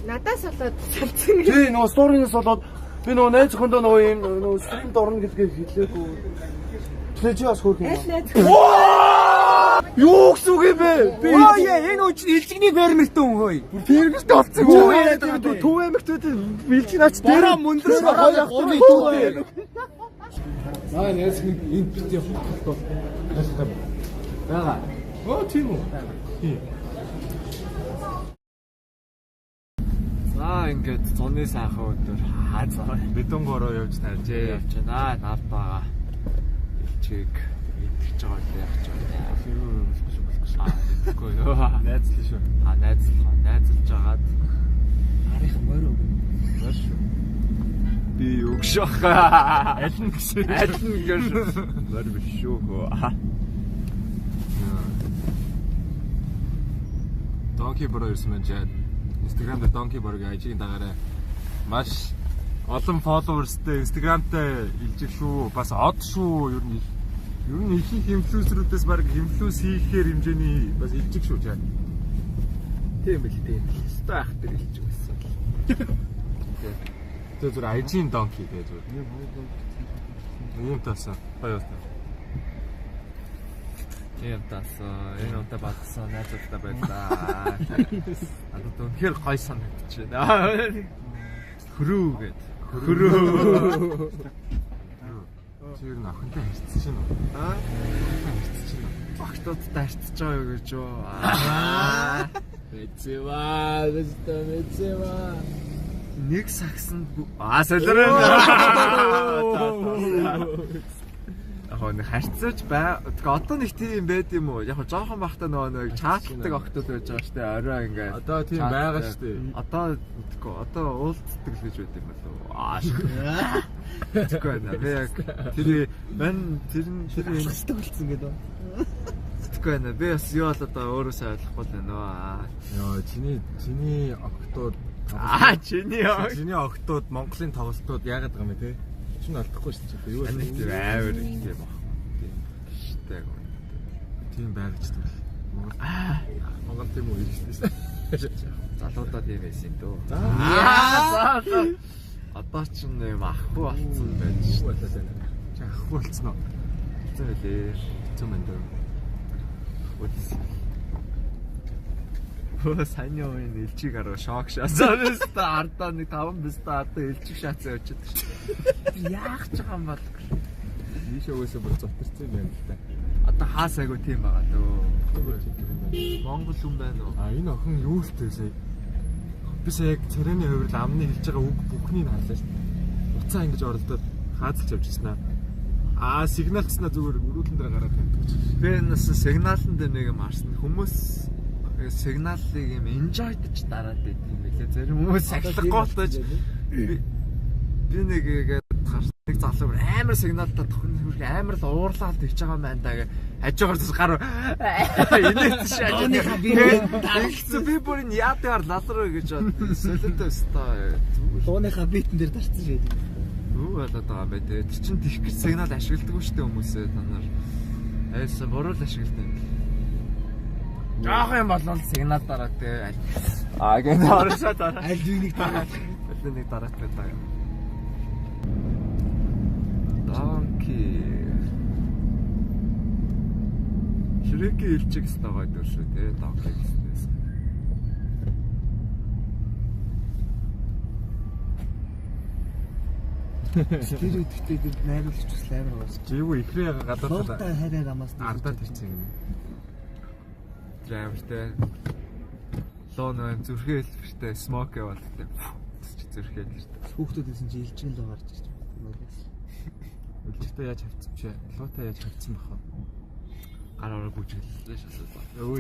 Надаас болоод салцсан. Тий, нөгөө сторинес болоод би нөгөө найз зөхөндөө нөгөө юм нөгөө стримд орно гэдгийг хэлээгүй. Тэгээ чи бас хөөх юм. Юу гэсэн үг юм бэ? Би энэ үуч илжигний фермертэй хүн хөөе. Фермертэй болцсон. Юу яриад юм бэ? Төв аймагтууд бэлжиг наач дээр мөндрөө хоёр ах. Аа яс энэ бит явах. Бага. Оо тийм үү. За ингээд зуны сайхан өдөр хаазаа Бэдонгороо явж таржээ. явж байна. Нард байгаа. Илчиг идэж байгаа л яах ч юм. Үгүй юу. Найзлаа шүү. Найзлж агаад Арих морь өгнө. маш шүү. Би өгшөх. Аль нь гэсэн. Аль нь гэж мөр биш шүү. Donkey Bro ирсэн байна жаа. Instagram дээр Donkey Bro-гийн IG-ийн дагаараа маш олон followers-тэй Instagram-тай илжиг шүү. Бас од шүү. Ер нь их инфлюенсерүүдээс баг инфлюенс хийхээр хэмжээний бас илжиг шүү жаа. Тийм бил тийм. Өстой ах тэр илж байсан. Тэгээ зүр IG-ийн Donkey тэгээ зүр. Ийм таасан. Баяр таа. Тийм таасан. Энэ удаа батсан найзуудтай байлаа. Надад үнэхээр гой санагдчихэв. Хөрөө гээд. Хөрөө. Чи ер нь охинтой харьцсан шин үү? Харьцсан шин үү? Багтуудтай харьцаж байгаа юу гэж юу? Мэдзэва. Нэг сагсанд солироо. Яг нэг харьцаж бай. Одоо нэг тийм байд юм уу? Яг жоохон бахта нөгөө чаатдаг октод байж байгаа штэ. Орой ингээ. Одоо тийм байгаа штэ. Одоо мэдгүй. Одоо уулздаг л гэж байд юм болов уу? Тэггүй нэ. Би яг тэр Хэстэй болцсон гэдэг. Тэггүй нэ. Би бас юу бол одоо өөрөөсөө ойлгохгүй л нөө. Йоо, чиний октод чиний октод Монголын тоглолтууд яагаад байгаа юм бэ те? Чинь алдахгүй шүү дээ. Юу нэг тийм аавар их тийм баг. Тийм штэй. Тийм байгаач тийм. Монгол тийм үү хэлсэн. Залуудаа тийм байсан дөө. За. Одоо ч юм ахгүй болсон байж шүү. Чи ахгүй болсон уу? Хэцүү лээ. Хэцүү мэн дээ. Сайн юу энэ элчиг хараа шок шаасан. Ардаа нэг 5 биста ардаа элчиг шаацсан очиод. Яах ч юм бол. Ийшөөсөө бүр зовтөрсөн юм л та. Одоо хаас айгу тийм байгаа дөө. Монгол хүн байна уу? Энэ охин юу л тээсэй. Бис яг царайны хувирал амны хэлж байгаа үг бүхнийг харлаа шүү дээ. Уцаа ингэж оролдоод хаацалж явж ирсэн аа. Сигналцснаа зүгээр өрүүлэн дээр гараад тавьдаг. Би энэ сигналын дээр нэг юм харсан. Хүмүүс сигналыг юм enjoy-дж дараад байт юм билээ. Зарим хүмүүс сахилахгүй ч би нэг нэг залуу амар сигналтай тохин хөрх амар л уурлаад ич байгаа маань даа хажуугаар зүс гар инээч шаажныхаа би бүрийн яатаар лалруу гэж солиотой өстой Лууныхаа битэн дээр дарцсан шээ. Юу болоод байгаа бэ те. Тэр чин тийх гэж сигнал ашигладаг шүү дээ хүмүүсээ та нар. Айсан буруу л ашигладаг. Яах юм бол сигнал дараа те. Гэнэ оршоо дараа. Аль нэг дараа. Аль нэг дараад байдаг. Donkey. Ширэки илчиг стагаад шүү те. Donkey гэснээс. Тэр үедээ найруулагч ус амар гоос. Чи юу ихрээ гадаад Луутай хараар амаас ардаад ирсэн юм. Драйвертэй. Лоо нэг зүрхээ хэлбэртэй смок яваалтай. Зүрхээ хэлбэртэй. Хүүхдүүд гэсэн чи илжин л гарч ирж байна. Үлжихтэй яаж хавцсан чи? Луутай яаж хавцсан бахаа? Гар ороо бүжиглээ шасаа. Өө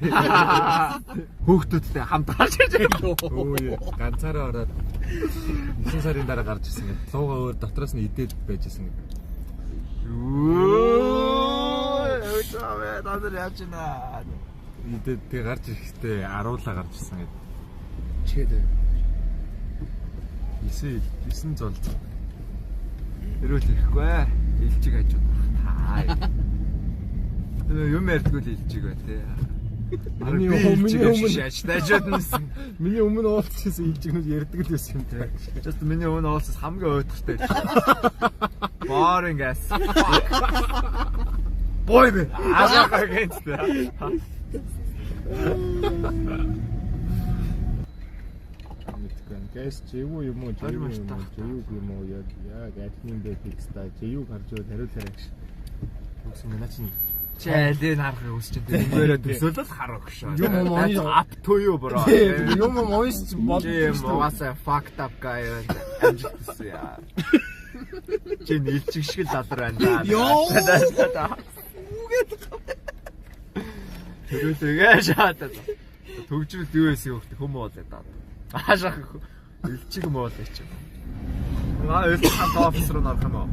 яа. Хүүхдүүдтэй хамт гарч ирж байгаа. Өө яа. Ганцаараа ороод 9 сарын дараа гарч ирсэн гэдэг. Лууга өөр дотроос нь идээд байж ирсэн гэдэг. Өөчөө надад яаж ийна. Идээд тэг гарч ирэхдээ аруулаа гарч ирсэн гэдэг. Чихэд 9 зол. Эрүүл ирэхгүй. Илчиг хажууд. Таа. Юм ярьдгүй л илчиг бай тээ. Миний шааж дайжаднасан. Миний өмнө уулзчихсан илжигнүүд ярьдаг л байсан юм те. Just миний өмнө уулзсан хамгийн ойдохтой. Boring ass. Boy бэ. Ажаагаа гэнтэй. Гэс живүү юм уу живүү юм уу яг админ дээр фикстай живүү гарч ирээд хариулаарай гэж. Тэгсэн мэнэ чинь Чэлэн харахыг хүсэж байна. Тэнгээрээ төсөөлөл харах шээ. Юм up to you bro. Юм моёс ч болчихсон. Угаасаа fucked up guy амжилтсан яа. Чи нийлчих шиг л ладар байна. Йоо. Тэрүүгээ шаатаа. Төгжрөл юу байсан юм хөм болоо даа. Аашаах илчиг юм болоо чи. Өөс хамт офис руу нарах юм уу?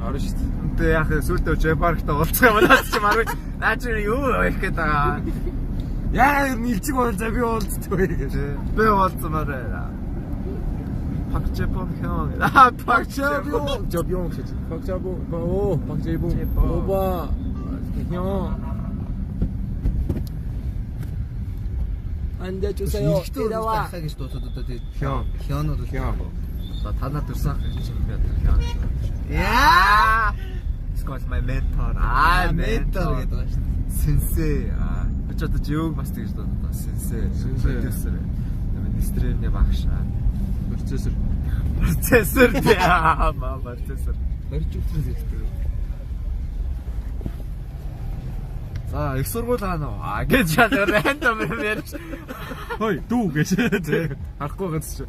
Арна шүү дээ. Тэ яах сүлдөө J-паркта уулзах юм наач чи маргүй. Наач юу их гэдэг аа. Яа нийлцэг бол за би уулздаг гэж. Би уулзмаараа. Пакчепон хэн. Пакчепон. Жобион гэж. Пакчепон. Оо, пакчепон. Оба. 형. 안돼 주세요. 이리와. гэж дуудаад тэгээд 형. хёнууд 형. За танаа төрсөн гэж юм байна. Яа. This guy's my mentor. mentor гэдэг байна шүү дээ. Сенсей. Чи одоо жиг бас тэгж дуудаа. Сенсей. Продюсер. Министрийн багш. Процессор. Яа, процессор. Барьж өгсөн зэрэг. За, их сургууль хаана вэ? Гэж яа рандом юм ярьж. Хой, дүү гэж. Харахгүй гац чи.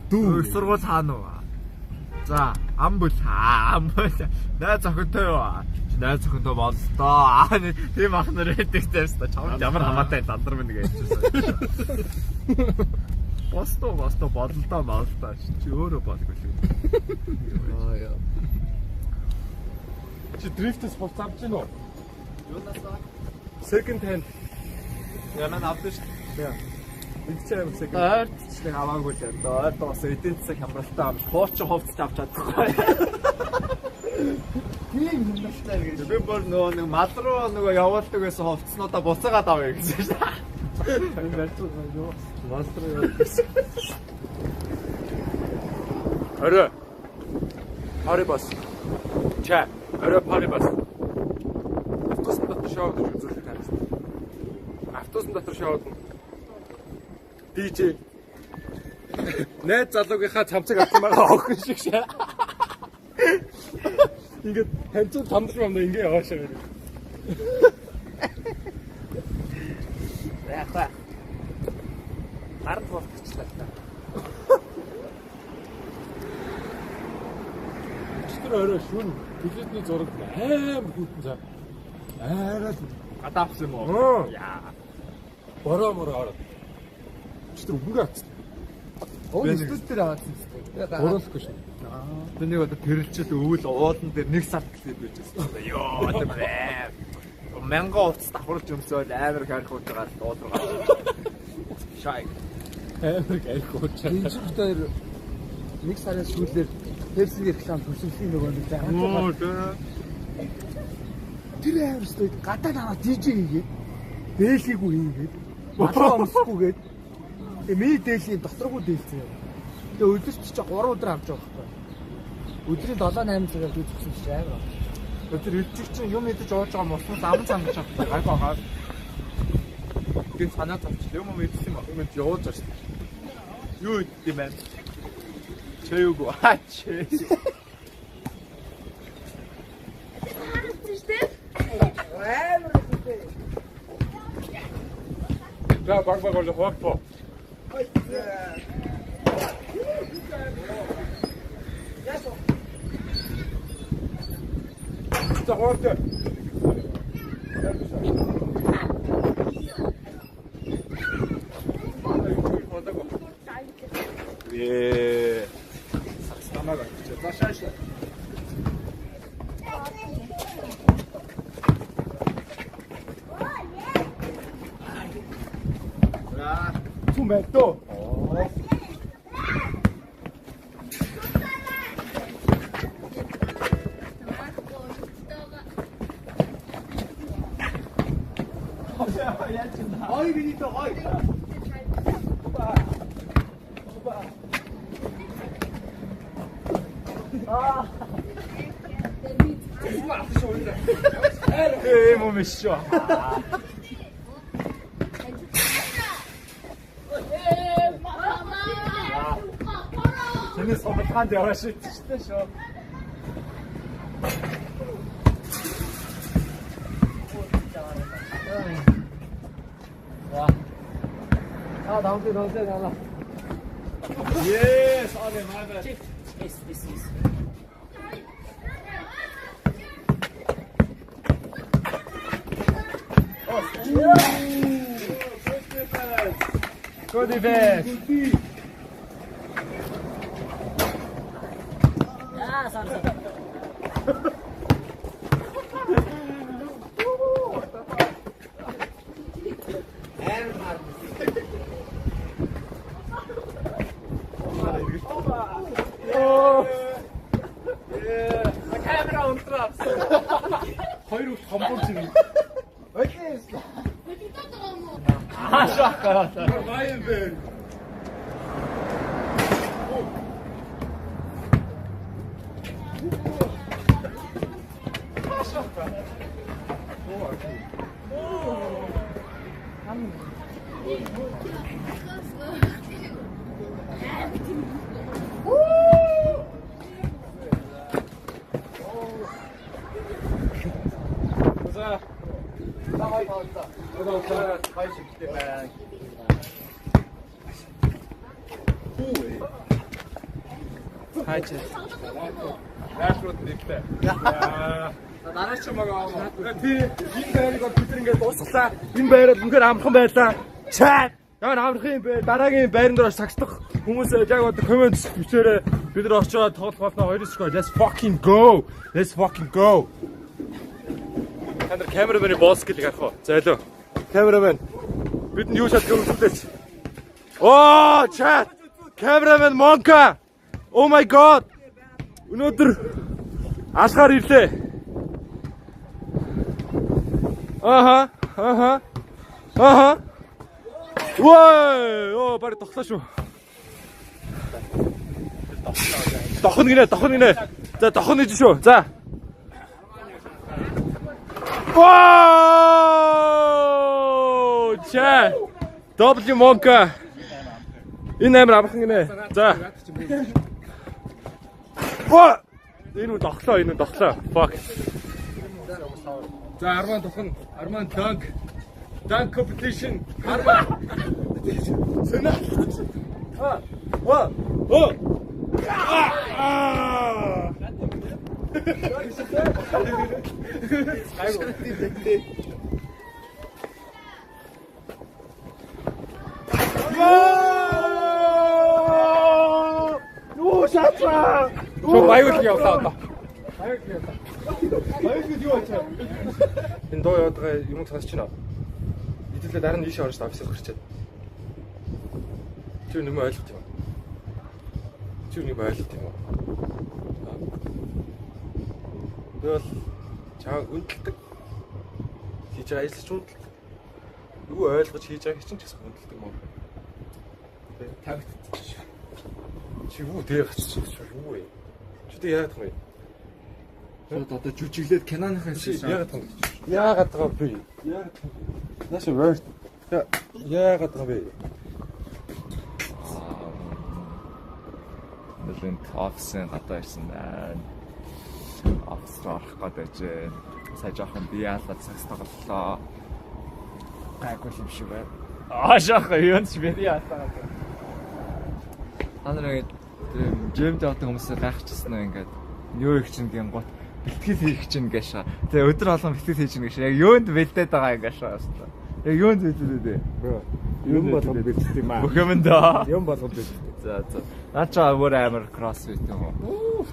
Дүү. Их сургууль хаана вэ? За, амбул. Найз охинтой юу? Найз охинтой боллоо. Тийм ах нар байдаг тааштай. Чамд ямар хамаатай дандар мэн гэж хэлсэн. Босто бодлоо маалтаа чи өөрөө бодгүй шүү. Яа. Чи дрифтс авч гин үү? Юунаас ба? Second hand. Яман авдаж яа. Игчээр second. Ойртчлэг аваагүй л дээ. Ойртоос эдийн засаг хямралтай авч хуучин хувцас авч чадахгүй. Тийм хэмнэлтэй гэж. Би бүр нэг мал руу явуулдаг байсан хувцснуудаа буцаагаад авъя гэсэн шүү. Энэ барьцсан юу? Мастер явуулсан. Орой. Парибас. Ча, орой парибас. Автобус дотор шоуд гэж үзүүлэх таасан. Автобус дотор шоуд. DJ. Найз залуугийнхаа цамцыг авсан байгаа охин шиг шээ. Ингээд хэмцэн тамдрах юм даа ингээ яваашаа байна. Яха. Ард болчихлаа та. Тэр орой шүн билетний зураг аим хүйтэн цаа. Арай Гадаавсан юм уу? Яа. Бороо ороод. Тэр үгүй атсан. Оо студид аваадсан тест. Уруулахгүй шин. Тэр нэг одоо тэрэлчээд өвөл уулан дээр 1 сар гэлээд байжсэн. Йоо тэр бай. Мянга уц давхарлж өмсөөл амар харих ууж байгаа дуудраа. Шай. Амар гайх ууж. Энэ зүгээр 1 сарын сүүлээр Pepsi реклам төсөлсөн нөгөө нэг Оо тэр амар студ гадаа наваа DJ хийгээд дээлхийгүй хийгээд малаа өмсөхгүйгээд ми дээлийн доторгүй дээлсэн. Тэгээ өдөрт чи 3 өдөр авч байгаа байхгүй. Өдрийн 7-8 цагаар дүүцсэн чи амар. тэр элчиг чинь юм идэж ууж байгаа мосмос ам цангаж байгаа. Гайхаа хаа. Тэр санаа тавч юм мэдсэн юм уу? Явуулж байгаа шүү. Юу идэв бэ? Чэйгүү хаач. За баг бол хоофо. За хоофо. Е. Самага. За шаш. Fumetto. Ой, Гой биний доо гой. 몸이시죠. 쟤네 서버한테 열심히 뛰시대셔. 아, 나온대 나와. 예, sorry, my bad. This. Good defense. Ah, sorry. 카메라 온트랍. 거의로 건볼지는. 아, 좋아. 마이벤. хайч. Наашрууд нэгтэй. Нараач чамаагаа. Би энэ байрыг бид ингээд дуусглаа. Энэ байр бол үнэхээр амархан байлаа. Чаа. Яа амархан юм бэ? Дараагийн байран дээр сагсдах хүмүүс яг одоо коммент бичээрэй. Бид нар очоод тоглох болно. Хоёрсоо let's fucking go. Let's fucking go. Хандр камерамены босс гэлийг харах уу? За илүү. Камерамен. Бидэнд юу шат гэмтүүлээч. Оо, чат. Камерамен Монка. Oh my god. Өнөөдөр алгаар ирлээ. Аха. Вой! Оо, барь тоглоо шүү. Дохно гинэ. За, дохно гэж шүү. За. Воо! Ча. W Монка. Энэ амар амархан гинэ. За. Воо! Энэ нь доглоо. Fuck. За, Арман тухын. Арман dunk. Dunk competition. Арман. Сэна. Воо! Юу шатра. Чо баягт явлаа одоо. Баягт юу ачаа. Энэ доо яваад юм цааш чинь аа. Идэвхтэй дараа нь ийшээ орж офисд гарчаад. Чи нэг юм ойлгох юм. Би бол чаа үнэлдэг. Хийж байгаа ажиллаж үнэлдэг. Юу ойлгож хийж байгааг чинь ч гэсэн үнэлдэг юм уу? Тавигдчих. Чи юу дээр гацчих юу вэ? Чи тэ яагаад юм бэ? Одоо жүжиглээд киноныхаа яагаад байгаа бэ? Нааша вэрт. Яагаад байгаа бэ? Нэлээд офисын гадаа ирсэн байна. Офис орох гэдэг. Сая жоохон би яалаад цагс тоглолоо. Гайгүй юм шиг байна. Шахаа юу ч би яалаад. Андраа жимд явдаг хүмүүсээ гайхчихсан нь ингээд юу их чинь гингут бэлтгэл хийх чинь гээш. Тэгээ өдөр болгон бэлтгэл хийж чинь гээш. Яг юунд бэлдээд байгаа юм гээш басна. Яг юунд бэлдээд вэ? Юм болгон бэлддэг юм аа. Бүх юм даа. Юм болгон бэлддэг. За. Наачаа өөр амар кроссфит юм уу?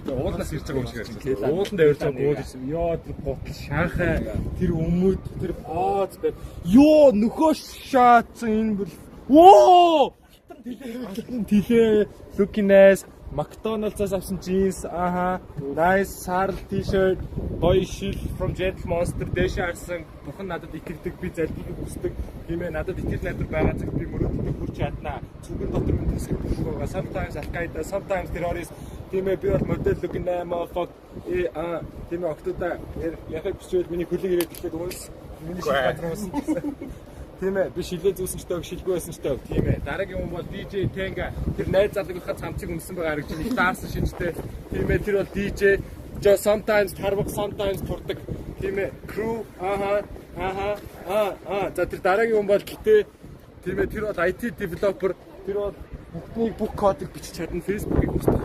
Уулнаас ирж байгаа юм шиг харагдсан. Ууланд авирж байгаа гол ирсэн. Ёо тэр гутал шанхай тэр өмөд тэр ооц байв. Ёо нөхөө шаацсан энэ бүр. Оо! Тихээ looking nice. McDonald's-аас авсан jeans. Аха. Nice Sarl t-shirt. Гоё шил from Gentle Monster дэше харсан. Бухан надад итгэдэг, би залбирхийг хүсдэг. Тийм ээ, надад итгэл найдар байгаа цаг би мөрөөддөг хүрч чаднаа. Цүгэн дотор минь төсөв байгаа. Sometimes Al-Qaeda, sometimes terrorist. Тийм ээ, би бол модель looking nice motherfucker. Тийм ээ, октода яхаг бичвэл миний хөлийг ирээд хэлээд хүмүүс миний шил патронсон гэсэн. Тийм ээ, би шилээ зүүсэн ч таг, шилгүй байсан ч таг. Тийм ээ, дараагийн хүн бол DJ Tenga. Тэр найз залууг хаа цамцыг өмсөн байгаа харагч нэг даарсан шинжтэй. Тийм ээ, тэр бол DJ just sometimes тарвах, sometimes турдаг. Тийм ээ, crew за тэр дараагийн хүн бол гэтээ тийм ээ, тэр бол IT developer. Тэр бол бүхнийг бүх кодыг бичиж чадна, Facebook-ыг устгах.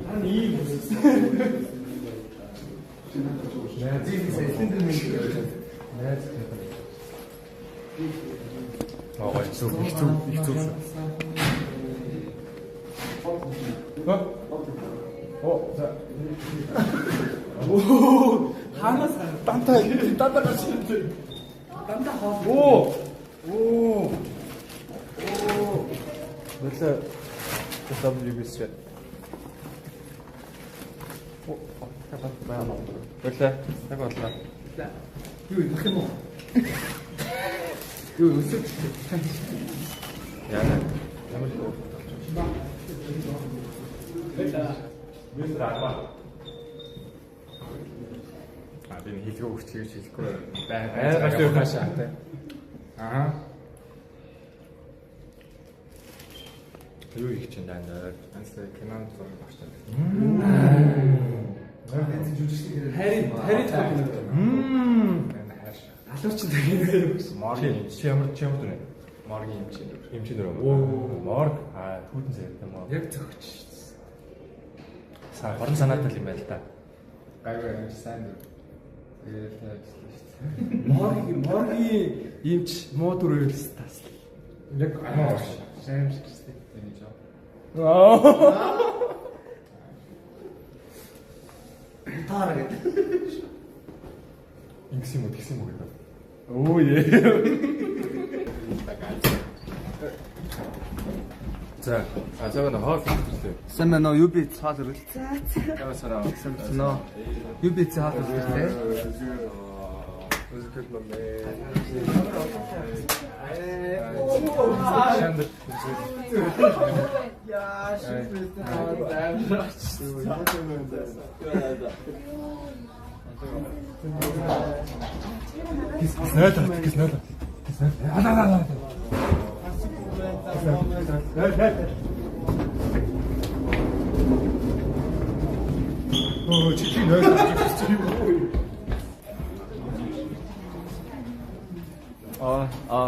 Тань ийм их зүг. За. Ханаас дантаа гарч ирсэн. Дантаа хоо. Нэлээ WBC. Нэлээ яг боллоо. Юу их юм уу? Юу өсөж яа. Ямар юу. Бид арма. Би хэлгээ өгч хэлэхгүй байгаа юу хашаа тэ. Юу их ч энэ анс кинонд зураг багш таа. Харин алууч нэг моргийн ямар дүр моргийн эмчнэр морг түүдэн зэрэг юм яг зөгч хорон санаатай юм байл та гайваа сайн дүр моргийн эмч муу дүр үйлс тас яг сайн юм шиг тест энэ жоо таар гэдэг ингэсэн юм гэдэг. Оо яа. За, ажаага на хоол хийлээ. Сайн байна уу? Юу би цаал өргөл. За. Сараа. Нөө. Юу би цаал өргөлтэй. Үзэхэд мөн. Яа, шийдвэртэй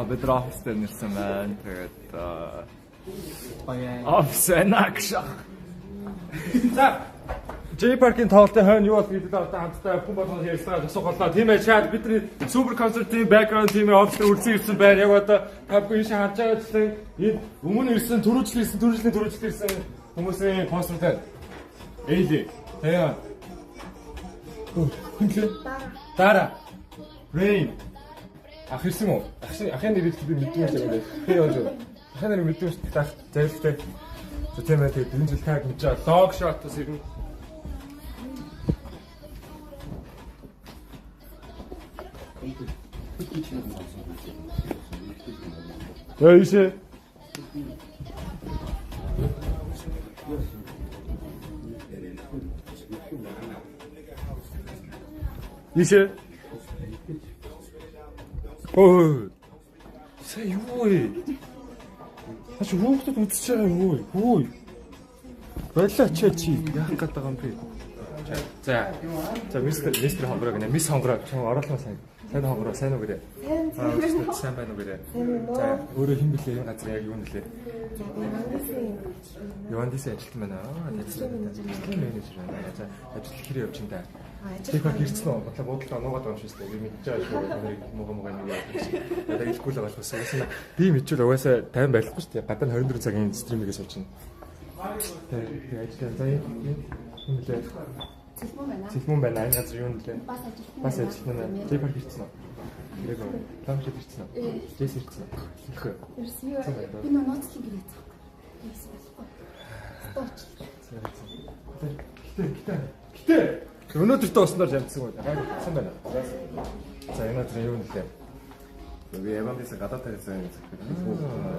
бид оффистер нэрсэн байна. Тэгээд офсэнакш. За J-Park-ийн тоглолтын хойно юу бол бид хамтдаа хүн болгоно ярьсан асуугалаа. Тийм ээ, чад бидний супер концертын бэкграунд тийм оффистер үлдсэн ирсэн байна. Яг одоо та бүхэн шиг харж байгаа гэсэн энэ өмнө ирсэн төрүүлжлийн ирсэн хүмүүсийн концерт байна. Эйли. Тэя. Хинлээ. Дара. Rain. Ах ирсэн үү? Ахын нэрийг би мэдгүй юм байна. Би яаж. Ахын нэрийг мэдгүй шүү дээ. Зарилтай. За тийм ээ, тэгээд энэ жил таг мэдж байгаа. Log shot-ос ирнэ. Öyle. İşte. Oh. Sen yuy. Ачаа хүүхдүүд үзэж байгаа юу? Хөөе. Болоо чи яах гээд байгаа юм бэ? За мистер хонгороо гэнэ. Мис хонгороо ч оруулах сайн. Сайн хонгороо сайн уу гэрээ. Сайн байна уу гэрээ. За өөрөө хэн блэ энэ газар яг юу нэлээ? Явандис ажилтан байна. Ажил менежер байна. За ажил хэрэг явж энэ. Тэг баг ирсэн үү? Бодлоо буудалд оноогаад байгаа юм шиг үү? Би мэдчихэж байгаа шүү. Мугаа нэг яа. Одоо хэлэхгүй л байгаа болохоос. Би мэдчихвэл угаасаа тайван байхгүй шүү дээ. Гадаа 24 цагийн стримээс явж байна. Тэг ажил за юм лээ. Цэлмэн байна. Цэлмэн байна. Энэ газар юу нэлээ? Бас ажилтан. Бас ажилтан байна. J-Park ирсэн үү? Ирээгүй. Ламшид ирсэн үү? Джейс ирсэн үү? Ирэх. Ирсэн юу? Би нууцлын гэрээ цаа. Ирсэн болохгүй. Гэтэ. Өнөөдөр тоо уснаар ямдсан үү? Сайн байна. За энэ өдөр юу нэлээ? 여기 에반디스 가다타 했어요.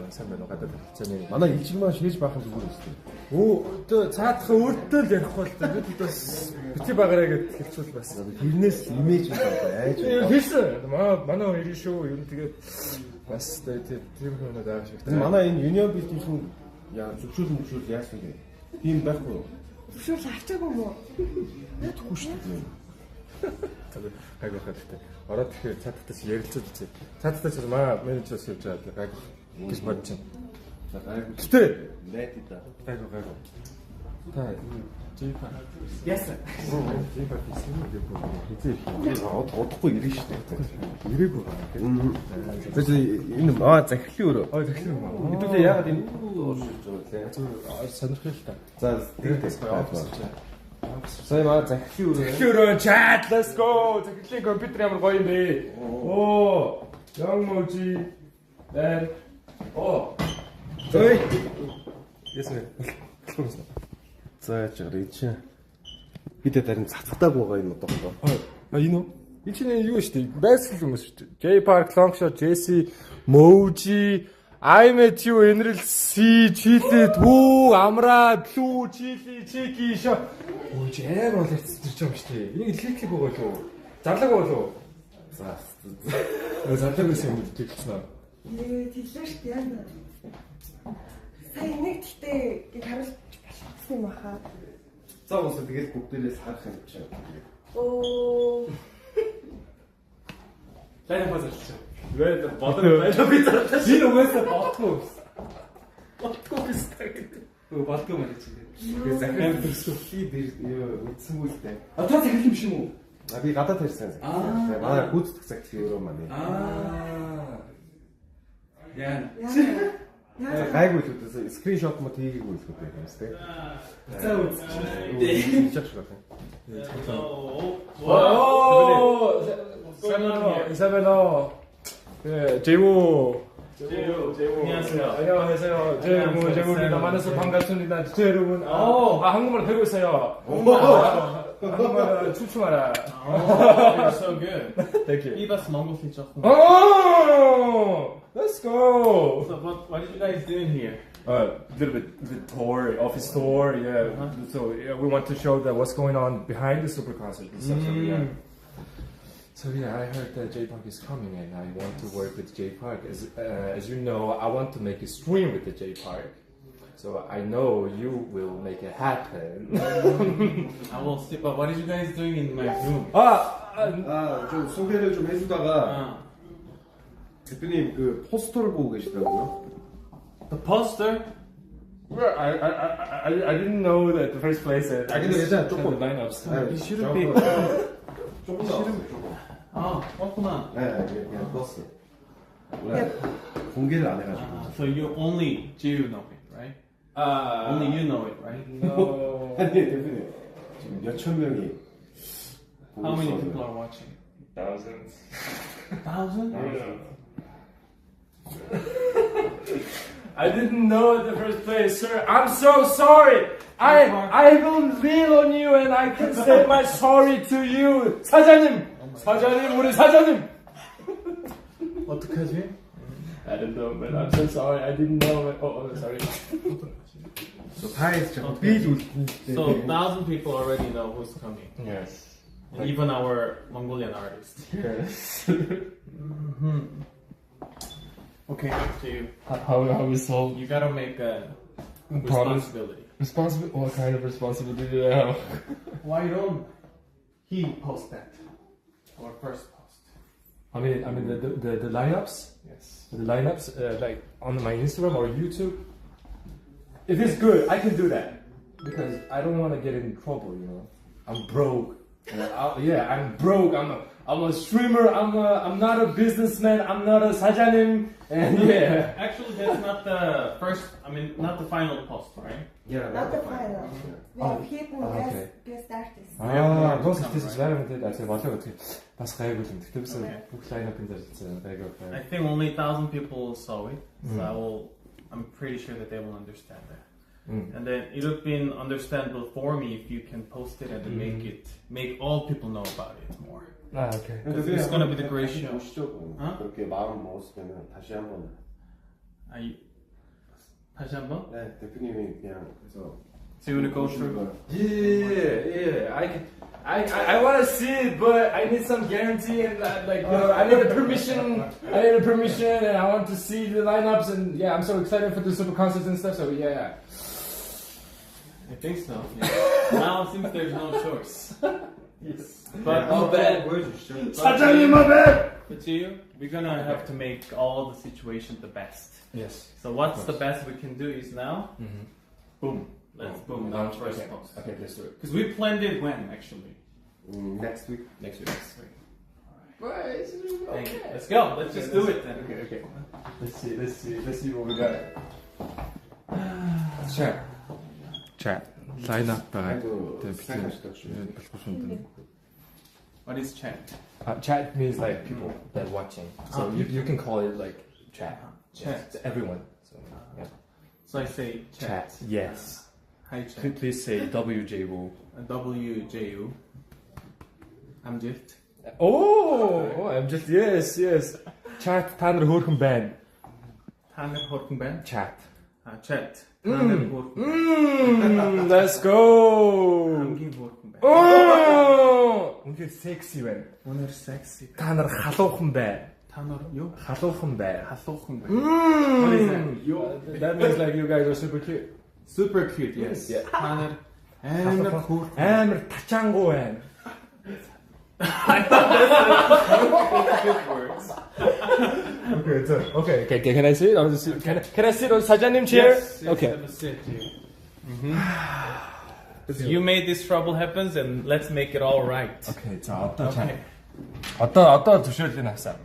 Сайн байна уу? Гадаад хэлцээний. 만나 일찍만 쉬지 마한 зүгээр өстэй. Өө цаадах өөртөө л ярих бол та бид бас бити багаараа гэж хэлчихвэл бас Тэрнээс имиж байна. Айж. хэлсэн. Манай хоёр шүү. Ер нь тэгээд бас тийм хүмүүс байгаа шиг. манай энэ юнион бизнес нь яа зөвшөөрөл яасан гэ. Тийм байхгүй юу? Зөвшөөрөл авчаагүй юм уу? Ядахгүй шүү дээ. Гайг хэрэгтэй. Ороод тэгэхээр цаатахтаас ярилцаж үзье. Цаатахтаас маа менежерс явж байгаа гайг гэж бодож байна. За гайг. Гэтэ Найдаа. гайг. Та J-Park. Yes. J-Park хийсэн үү? Хизээ. Одохгүй ирнэ шүү дээ. Ирээгүй. Тэгээс энэ маа захирлын өрөө. Захирын маа. Хэдүүлээ яагаад энэ ууршиж байгаа вэ? Сонирхол та. За тэгээс сая маа захирлын өрөө. Захирын chat let's go. Захирлын компьютер ямар гоё юм бэ? Оо, young moji. Then Ой. Yes ma'am. За яж байгаа чи. Бид дарин цацгатаагүй байгаа юм уу доохоо. Энэ үү? Энэ чинь юу шүү дээ? Байсгал хүмүүс шүү дээ. J-Park, Longshot, JC, Moji, I met you, Enril C, Chili, Tүү, Amra, Blue, Chili, Chiki, Sho. Ой, амар бол ярьцдэрч байгаа юм шүү дээ. Энийг хэлэхлэх байгаа юу? Зарлаг байгаа юу? За. Зарлаг гэсэн юм хэлсэн аа. Тэглээ шүү дээ. Сая нэг гэхдээ харуулж болсон юм баха. За уус тэгэл бүгдээрээ сарах юм чи. Оо. Лайна базарч. Вэ бодоо лайна би зарлаа. Би угаасаа бодохгүй. Бодохгүй гэсэн. Бодохгүй мэн чи. Тэгээ захиан төсөөлхий дээр үтсэнгүй л дээ. А та захирал юм шиг үү? Би гадаад тарьсан. Манай гүйцэтгэх захирлын өрөө маань. Яа. Гайгүй л үү скриншот мо хийгээгүй л үү юм тест. За үз. Чачж байна. Оо. Isabella. 제우. 안녕하세요. 제우입니다. 만나서 반갑습니다. 주최 여러분. 한국말 배우고 있어요. 한국말 춤추마라. You're so good. Thank you. Give us Mongol feature. Oh, let's go. So what are you guys doing here? Little bit tour, office tour, yeah. So we want to show that what's going on behind the super concert and stuff. So yeah, I heard that J-Park is coming and I want to work with J-Park. As you know, I want to make a stream with the J-Park. So I know you will make it happen. I will see. But what are you guys doing in my room? 좀 소개를 좀 해주다가 대표님 그 포스터를 보고 계시더라고요. The poster? Well, I didn't know that the first place. I 근데 괜찮아, 조금. the lineups. You shouldn't be. 조금 더. 왔구나. 네, 그냥 떴어. 원래 공개를 안 해가지고. So you only you know it, right? Only you know it, right? No. 아니 대표님 지금 몇천 명이. How many people are watching? Thousands. Thousand? I didn't know in the first place, sir. I'm so sorry. I will lean on you and I can say my sorry to you. 사장님, 우리 사장님. 어떡하지? I don't know, man. I'm so sorry. I didn't know. Oh, sorry. 다 했죠. Okay. So 1,000 people already know who's coming. Yes. Even our Mongolian artist. Yes. Okay, so How is so you gotta make a Promise. responsibility. responsible? What kind of responsibility do I have? Why don't he post that? Our first post. I mean the lineups. Yes. The lineups like on my Instagram or YouTube. If it's good, I can do that because I don't want to get in trouble. You know, I'm broke. I'm broke. I'm a streamer. I'm not a businessman. I'm not a 사장님. And yeah. Actually, that's not the first. I mean, not the final post, right? Yeah. Not the final. We have hidden okay. guest artists. Дуус ихтэй байна гэдэг асуу болоо гэдэг. Бас гайгүй юм. Тэгтээ бас бүх лайнапын дээр хэлсэн гайгүй. I think only 1,000 people saw it, so I'm pretty sure that they will understand that. And then it would be understandable for me if you can post it and make all people know about it more. Okay. It's gonna be the great show. 그렇게 마음 먹었으면 다시 한번. 다시 한번? 네, 대표님이 그냥 그래서. So you wanna go through? Yeah. I want to see it, but I need some guarantee and like I need a permission. And I want to see the lineups and yeah, I'm so excited for the super concerts and stuff. So yeah. I think so. Yeah. Now since there's no choice. Yes. But my bad. 사장님, my bad. But you, we're gonna have to make all the situations the best. Yes. So what's the best we can do is now, boom. Let's boom down first okay. post. Okay, let's do it. Because we planned it when actually. Next week. Next week. Right. Okay. Let's go. Let's just do it then. Okay. Let's see what we got. Chat. Line up. What is chat? Chat means like people that watching. So you can call it like chat. Chat. Yes, everyone. So yeah. So I say chat. Yes. Hi chat. Please say WJU. WJU. I'm just. Oh, I'm just yes. Chat та нар хөөрхөн байна. Та нар хөөрхөн байна. Chat. Chat. Та нар хөөрхөн. Let's go. Хамгийн хөөрхөн байна. Oh! Үнэхээр sexy байна. Үнээр sexy. Та нар халуухан байна. Та нар юу? Халуухан байна. Халуухан байна. What is that? That means like you guys are super cute. Super cute, yes. Yeah. Та нар амар хөөрхөн. Амар тачаангу байна. Good words. Okay. Can I sit? Can I sit on 사장님 chair? Yes, Okay. Have a sit here. You made this trouble happens and let's make it all right. Okay. 자 одоо Okay. одоо зөвшөөрлийг авсан.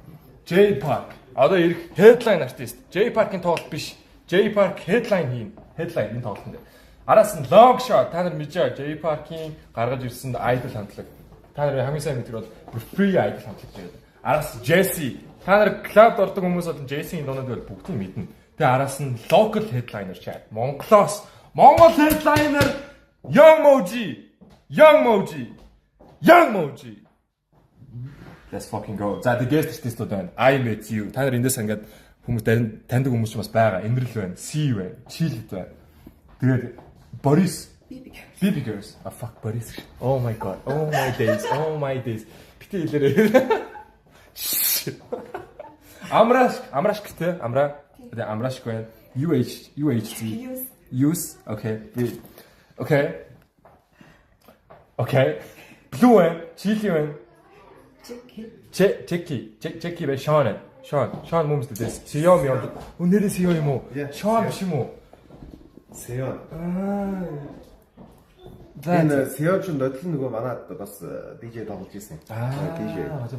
J Park. Одоо ирэх headline artist. J Park-ийн тоглолт биш. J Park headline хийн. Headline энэ тоглолтод. Араас нь long shot. Та нар мэдээ J Park-ийн гаргаж ирсэн idol хамтлаг. Та нар хамгийн сайн мэддэг бол free idol хамтлаг гэдэг. Араас Jesse. Та нар club-д ордог хүмүүс бол Jesse-ийн дуунууд бол бүгдийг мэднэ. Тэгээ араас нь local headliner чад. Монголоос Монгол headliner Young Moji. Let's fucking go. За the guest artist-ууд байна. I met you. Та нар эндээс ингээд хүмүүс таньдаг хүмүүс ч бас байгаа. Энэрл байна. C байна. Chillit байна. Тэгээд Борис Baby girls. Ah fuck Борис. Oh my god. Oh my days. Битээ хэлээрээ. Амраш гэдэг. Амраш байна. UHC. Use. Okay. Blue байна. Chili байна. Jackie байна. Sean мөн үстэй. Seon юм. Үнээрээ Seon юм уу? Sean биш юм уу? 세연. За энэ 세연 ч нодлон нөгөө манад бас DJ тоглож ирсэн. DJ. 맞아.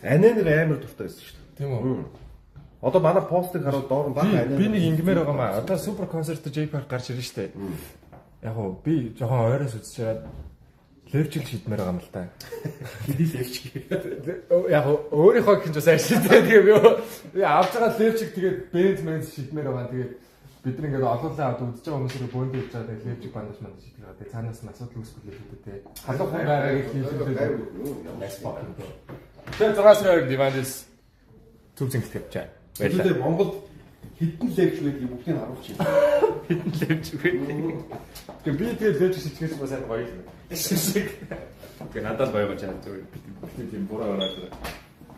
Анинер амар дуртай байсан шүү дээ. Тийм үү? Одоо манай постыг хараад доор нь баг анинер. Би нэг ингэмээр байгаа маа. Одоо супер концерт J Park гарч ирнэ шүү дээ. Яг уу би жоохон ойроос үзчихээд левчил шидмээр байгаа юм л да. Хэдий левч. Яг өөрийнхөө гэх юм сайн шүү дээ. Тэгээ би авч байгаа левчиг тэгээд бэнд шидмээр байгаа. Тэгээд бид нэг ингээд олоолаа аваад үзэж байгаа хүмүүсээ бөөнд хийж байгаа. Тэгээд левчиг бандаж шидмээр байгаа. Тэгээд цаанаас нь асуудал үүсгэх левчтэй. Халуухан байгааг хийлээ. Next fucking go. Тэгээд 6 сарын дивандис төв зингэлтэй чаа. Тэгээд Монголд хитэн левч байдгийг бүгдийг харуулчих. Хитэн левч байдаг. Тэгээд би тэгээд левч шидчихээс бас сайн гоё юм. Okay, надад гоё болж байгаа зүгээр. Би тийм буруу ороод.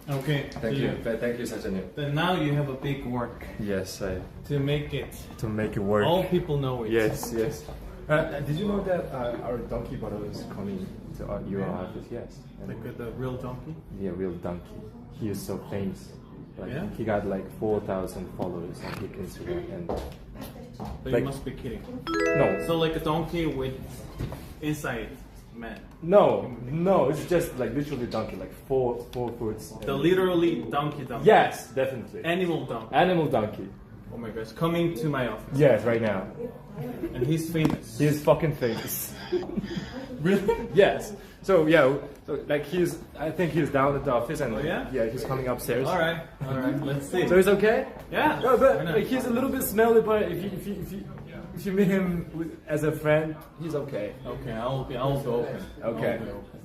Okay. Thank you, Sajani. Then now you have a big work. Yes, to make it work. All people know it. Yes. Did you know that our donkey bottle is coming to your office? Yes. Like the real donkey? Yeah, real donkey. He is so famous. Like, yeah? He got like 4,000 followers on his Instagram and. But like, you must be kidding. No. So like a donkey with inside man. No, it's just like literally donkey, like four foots. The literally donkey. Yes, definitely. Animal donkey. Animal donkey. Oh my gosh, coming to my office. Yes, right now. And he's famous. He's fucking famous. Really? Yes. So yeah, like I think he's down at the office and Oh, yeah? he's coming upstairs. All right. Let's see. So it's okay? Yeah. No, but why not? like, he's a little bit smelly, but if you meet him as a friend, he's okay. Okay, I'll be open. Okay. I'll be open.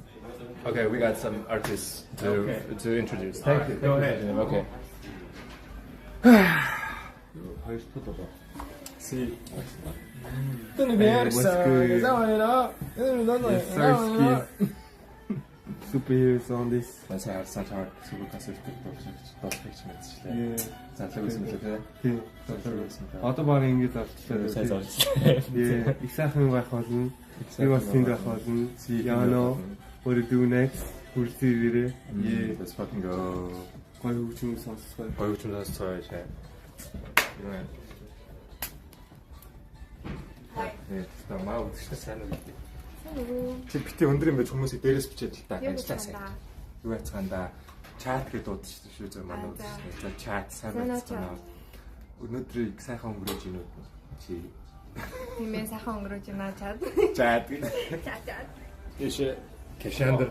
Okay, we got some artists Okay. to introduce. All Thank right, you. go Thank you, ahead. Okay. See. Superheroes on this. Сайн харсан чаар сүргээс досч мэдчихлээ. Залуу гэсэн мэт Тийм. Одоо баг ингэж авчлаа. сайн зорж. Их сайхан байх болно. Би бас тэнд байх болно. Яано. What to do next? Үрсээрээ. Let's fucking go. Гой хөгжмөс сонсгоо. Гоё хүчнээс цааш. Маа үзчихсэн сайн уу гэдэг. Чи битээ өндөр юм байж хүмүүсийг дээрээс бичээд л та ажилласаа. Юу яцгаанда чат гэж дуудчих шүү зөө манай үзчихсэн. Чат сайн байна. Өнөөдрийг сайхан өнгөрөөж ийнү чи. Тийм ээ сайхан өнгөрөөж байна чад. Чат. Чад. Тийш Кэшандэр.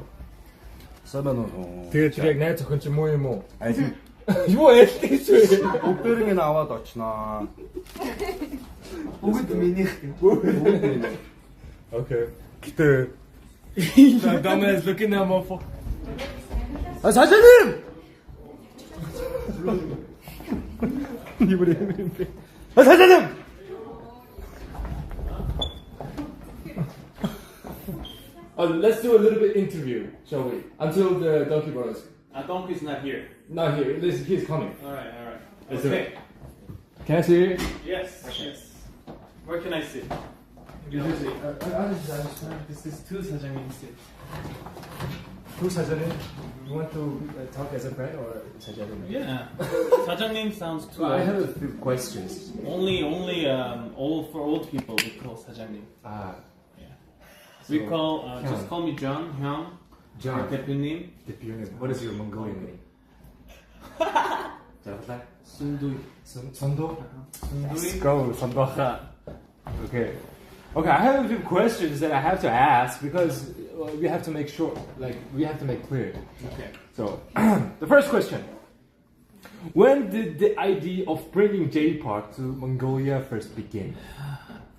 Сайн байна уу? Тэгээд тэр яг найз охин чи муу юм уу? Айлын Юу ялтыг чи? Уперинг аваад очноо. Бүгд минийх. Okay. Гэтэ Dumbass looking at my phone. 사장님! 사장님! Let's do a little bit interview, shall we? Until the Donkey Brothers. Donkey's not here. Not here. He's coming. All right. Let's do Okay. it. Can I see you? Yes. Where can I sit? This is two 사장님 sit. Who 사장님? You want to talk as a friend or 사장님? Yeah. 사장님 sounds too I old. have a few questions. Only old for old people we call 사장님. Ah, We So, call Hyun. just call me John, Hyun, John. or 대표님, What is your Mongolian name? 순두이. Sando? Let's 순두이. go, Sandoha. Okay, I have a few questions that I have to ask because we have to make sure, like, we have to make clear. Okay. So, the first question. When did the idea of bringing J-Park to Mongolia first begin?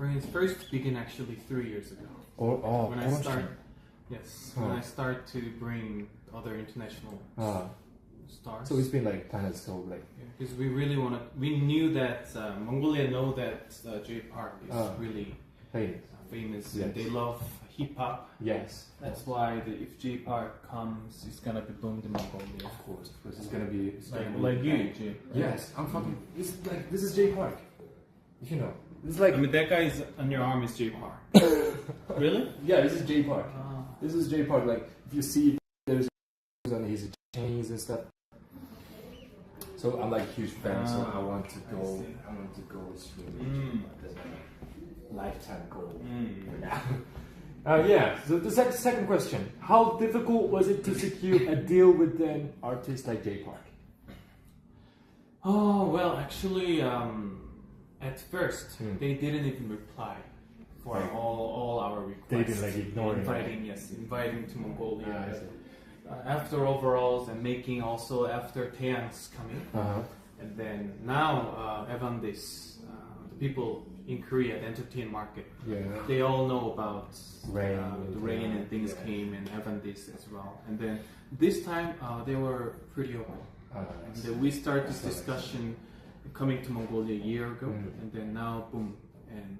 It first began actually 3 years ago. When I start, when I start to bring other international stars. So it's been like kind of so like Because we really we knew that Mongolia know that J Park is really famous. famous. Yes. And they love hip hop. Yes, That's why if J Park comes, it's gonna be boomed in Mongolia. of course. It's gonna be Like you, J. Yes, I'm fucking. This is J Park. If you know, it's like I mean, that guy is on your arm is J Park. Really? yeah, this is J Park. This is J Park. Like if you see, there's on his chains and stuff. So I'm like a huge fan. So I want to go. I want to go. It's really lifetime goal. Yeah. So the second question: how difficult was it to secure a deal with an artist like J Park? Oh well, actually, at first they didn't even reply for all our requests. They've been like ignoring. inviting to Mongolia. Ah, I see. After overalls and making also after Taeyang's coming, and then now Evandis, the people in Korea, the entertainment market, they all know about Rain, the rain and things came and Evandis as well. And then this time they were pretty open. And then we started this discussion coming to Mongolia a year ago, and then now boom, and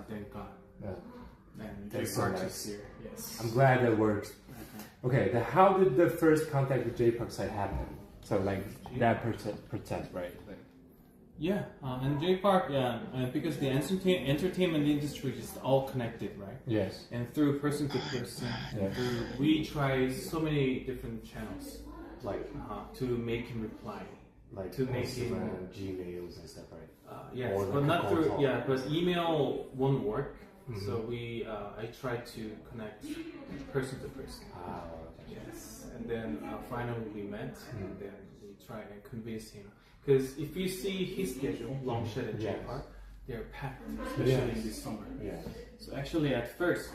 thank God. And That's J so Park nice. is here. Yes. I'm glad that worked. Okay, then how did the first contact with J Park side happen? So like that protest, right? Like, Yeah, and J Park, because the entertainment industry is all connected, right? yes. And through person to person, we try so many different channels, like to make him reply. Like To make him- Gmails and stuff, right? Yes, Or but like not a through. call. Yeah, because email won't work. So I try to connect person to person. Yes, and then finally we met, and then we tried and convince him. Because if you see his schedule, Longshed and J Park, they're packed, especially in this summer. So actually, at first,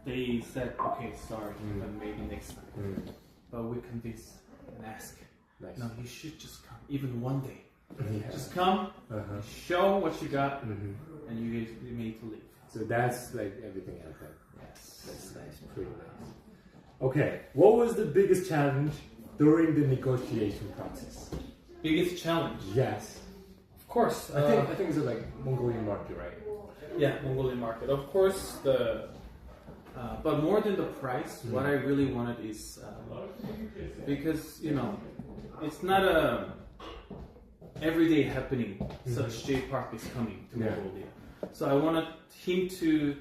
they said, "Okay, sorry, but maybe next time." But we convinced and asked, "No, you should just come, even one day. Just come, show what you got, and you guys made to leave." So that's like everything happened. Yes, That's nice, pretty nice. Okay, what was the biggest challenge during the negotiation process? biggest challenge. Yes. Of course, I think it's like Mongolian market, right? Yeah, Mongolian market. Of course, but more than the price, what I really wanted is because it's not a everyday happening. Such J Park is coming to Mongolia, so I wanted him to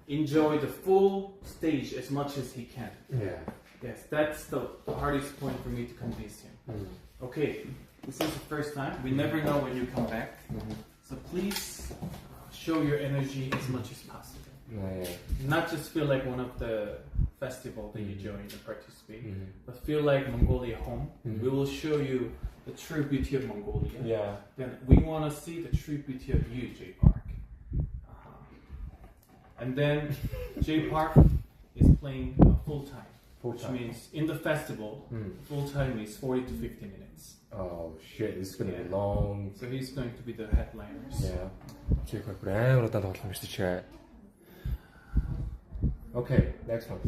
enjoy the full stage as much as he can. Yeah. Yes, that's the hardest point for me to convince him. Okay, this is the first time. We never know when you come back, so please show your energy as much as possible. Not just feel like one of the festival that you join and participate, but feel like Mongolia home. We will show you the true beauty of Mongolia. Yeah. Then we want to see the true beauty of you, J Park. And then J Park is playing full time, which means in the festival, full time is 40 to 50 minutes. Oh shit, this is gonna be long. So he's going to be the headliners. Yeah. J Park амар удаан тоглоом шүү дээ. Okay, next one.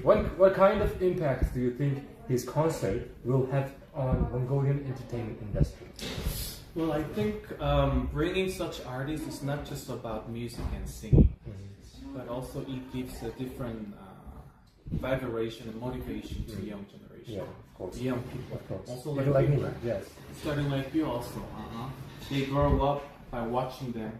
What kind of impact do you think his concert will have on Mongolian entertainment industry? Well, I think bringing such artists is not just about music and singing, but also it gives a different vibration and motivation to young generation. Yeah, of course. Young people. Of course. Also Even like me, yes. Starting like you also. They grow up by watching them.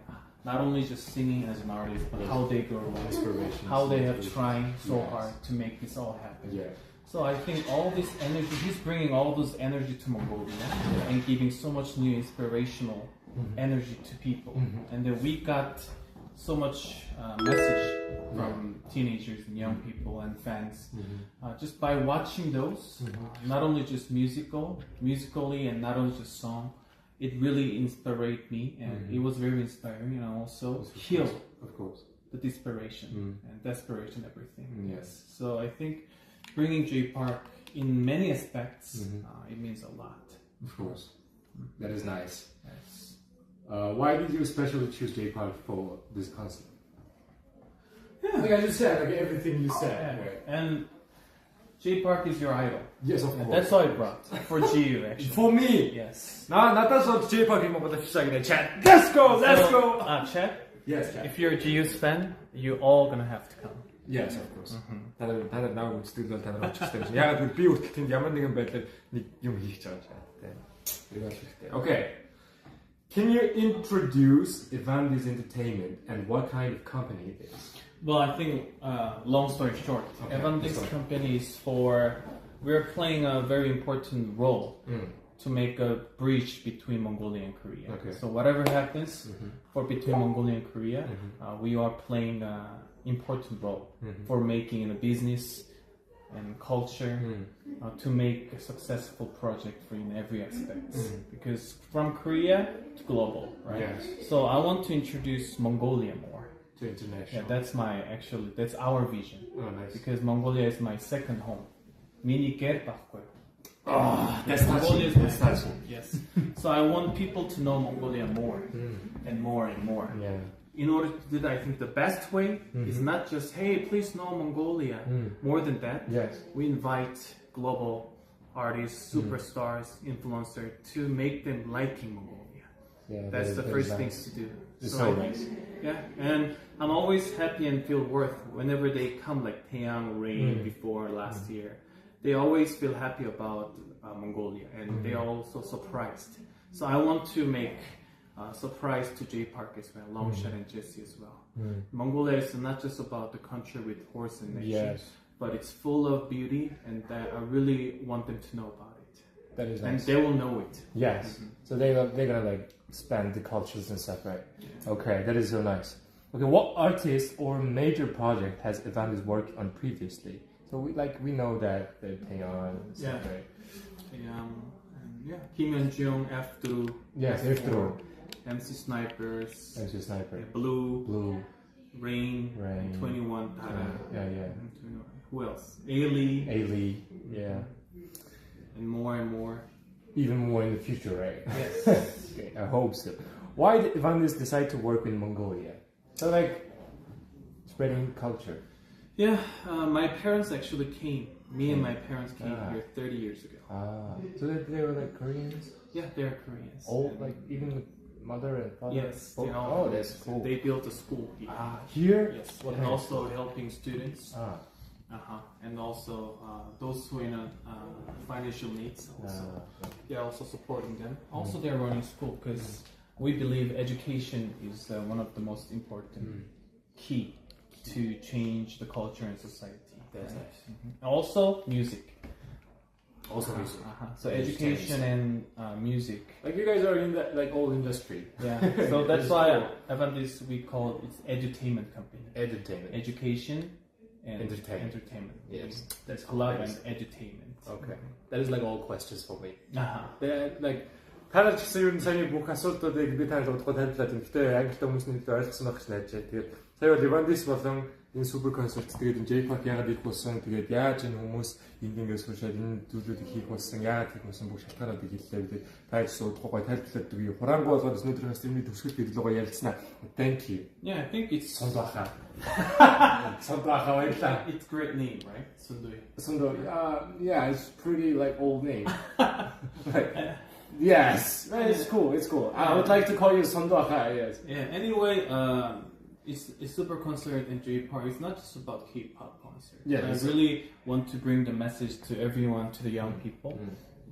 Not only just singing as an artist, but how they grow up, how they have tried so hard to make this all happen. Yeah. So I think all this energy, he's bringing all this energy to Mongolia and giving so much new inspirational energy to people. And then we got so much message from teenagers and young people and fans just by watching those, not only just musically and not only just song. It really inspired me, and it was very inspiring, and also healed, of course, the desperation and desperation, everything. Yes. So I think bringing J Park in many aspects, it means a lot. Of course, that is nice. Yes. Why did you especially choose J Park for this concert? Yeah. Like I just said, like everything you said, right? And J Park is your idol. Yes, of course. That's why I brought for GU actually. For me. Yes. Надад бол J Park юм бол фишагнэ chat. Let's go. Chat. Yes, chat. If you're a GU's fan, you're all gonna have to come. Yes, of course. Та нар наа үздэг бол та нар очих хэрэгтэй юм. Яг л би үртэл тэнд ямар нэгэн байдлаар нэг юм хийх гэж байгаа тийм. Тэр бол хэрэгтэй. Okay. Can you introduce Evandis Entertainment and what kind of company it is? Well, I think, long story short, Evandis company is we're playing a very important role to make a bridge between Mongolia and Korea. Okay. So whatever happens between Mongolia and Korea, we are playing an important role for making a business and culture to make a successful project for in every aspect. Because from Korea to global, right? Yes. So I want to introduce Mongolia more. International. Yeah, that's our vision. Oh, nice. Because Mongolia is my second home. That's Mongolia is my touching. home. Yes. So I want people to know Mongolia more and more and more. Yeah. In order to do that, I think the best way is not just, hey, please know Mongolia. More than that, yes, we invite global artists, superstars, influencers to make them liking Mongolia. Yeah, that's the first thing to do. It's so nice. Yeah, and I'm always happy and feel worth whenever they come, like Taeyang, Rain before last year. They always feel happy about Mongolia, and they are also surprised. So I want to make a surprise to J Park as well, Longshed and Jesse as well. Mongolia is not just about the country with horse and nation, but it's full of beauty, and that I really want them to know about it. That is nice. And they will know it. Yes. So they're gonna like expand the cultures and stuff, right? Yeah. Okay, that is so nice. Okay, what artist or major project has Evander worked on previously? So we know that the Taeyeon, Yeah. right? Kim Yeon-jung, F-Drew. Yes, F-Drew. MC Snipers. MC Sniper. Blue. Rain. 21. Yeah. 21. Who else? A-Lee. Yeah. And more. Even more in the future, right? Yes. Okay, I hope so. Why did Evander decide to work in Mongolia? So spreading culture. Yeah, my parents actually came. Me and my parents came here 30 years ago. So they were like Koreans? Yeah, they're Koreans. All even with mother and father? Yes. Both? They all That's cool. They built a school here. Here? Yes, and also helping students. Ah. And also those who are in financial needs. Also, they're also supporting them. Also, they're running school because we believe education is one of the most important key to change the culture and society. That's nice. Also, music. So education and music. Like you guys are in that old industry. Yeah. So that's why Evander we call it edutainment company. Edutainment. Education and entertainment. Yes. That's love and edutainment. Okay. That is all questions for me. They're Танаар ч гэсэн ер нь саяны бүх асуудлуудыг би танаар удахгүй танилцуулаад байна. Гэтэ англитай хүмүүс нь ойлгосон байх гэж найдаж байна. Тэгээд сая бол Evander болон энэ супер концерт тэгээд энэ J-pop яагаад их болсон тэгээд яаж энэ хүмүүс ингээс суушаад энэ зүйлүүдийг хийх болсон яагаад хийх болсон бүх шалтгаануудыг хэллээ гэдэг тааж удахгүй гоё тайлбарлаад өгье. Хураангуй болгоод өнөөдрийн стримийн төгсгөл гэдэг л гоё ярилцсанаа. Thank you. Yeah, I think it's Сондоха. Сондоха баярлаа. It's great name, right? Sondo. Yeah, it's pretty old name. Yes, it's cool. It's cool. I would like to call you Sondoha. Yes. Yeah. Anyway, it's super concert in J-pop. It's not just about K-pop concert. Yeah. I really want to bring the message to everyone, to the young people.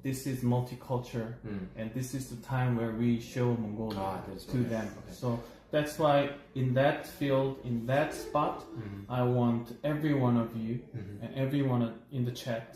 This is multicultural, and this is the time where we show Mongolia to them. Okay. So that's why in that field, in that spot, I want every one of you and everyone in the chat,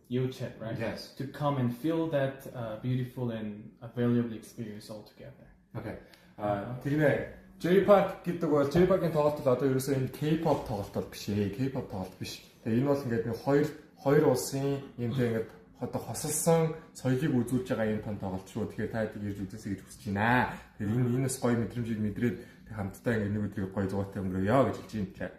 your chat, right? Yes. To come and feel that beautiful and valuable experience all together. Okay. Тэгнэ J-pop гэдэг бол J-pop-ийн тоглолт бол одоо ерөөсөө энэ K-pop тоглолт бол биш ээ. K-pop тоглолт биш. Тэгээ энэ бол ингээд нэг хоёр улсын юм тэгээд одоо хосолсон соёлыг үзүүлж байгаа юм том тоглолт шүү. Тэгэхээр та ирж үзээсэй гэж хүсэж байна. Тэгэхээр энэс гоё мэдрэмжийг мэдрээд хамтдаа ингээд нэг өдрийг гоё зугаатай өнгөрөөё гэж хэлж байна.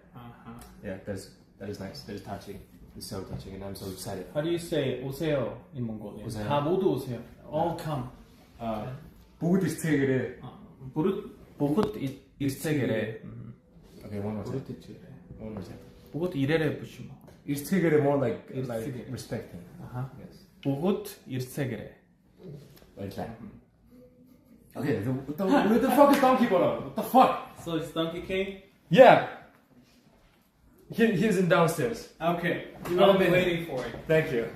Yeah, that is nice. That is touching. It's so touching and I'm so excited. How do you say 오세요 in Mongolian? 오세요. 다 모두 오세요. All come. Бүгд ирцгээгээрээ. Бүгд ирцгээгээрээ. Okay, one more time. бүгд ирцгээгээрээ. One more time. бүгд ирээрээ биш юм. Ирцгээгээрээ more like Ирцгээгээрээ. respecting. Yes. бүгд ирцгээгээрээ. Like that. Okay, what the fuck is Donkey Boro? What the fuck? So it's Donkey King? Yeah. He's in downstairs. Okay. I'll be waiting for it. Thank you.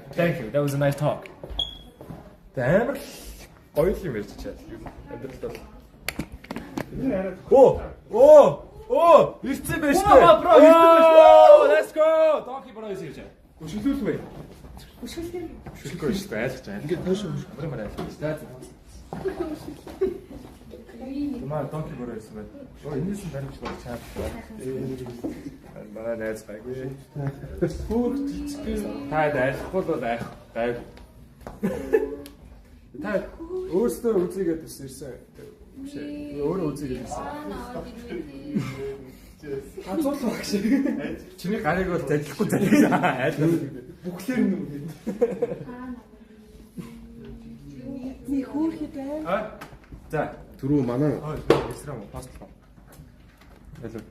That was a nice talk. Амар гоё юм ярьж чад. Амьдрал бол. Оо! Ирцээ байж тээ. Бро, let's go. Donkey Boro is here. Өшөглүүлвэ. Өшөглөхгүй шүү дээ. Айлгаж байна. Ингээд тоош өмөрмөр айлгаж байна. Маа Donkey Boro ирсэн байна. Энэс нь баримж болж чаад. Манай найз байггүй. Та дайлахгүй бол гайв. Та өөрсдөө үзийгээд ирсэн. Биш ээ. Өөрөө үзийгээд ирсэн. Азуулах багш. Чиний гарыг бол залихгүй залисан. Айлгаж. Бүхлээр нь үү. Ми хөөхөд байна. За, Түрүү манай эсрэг постол. Ялуу.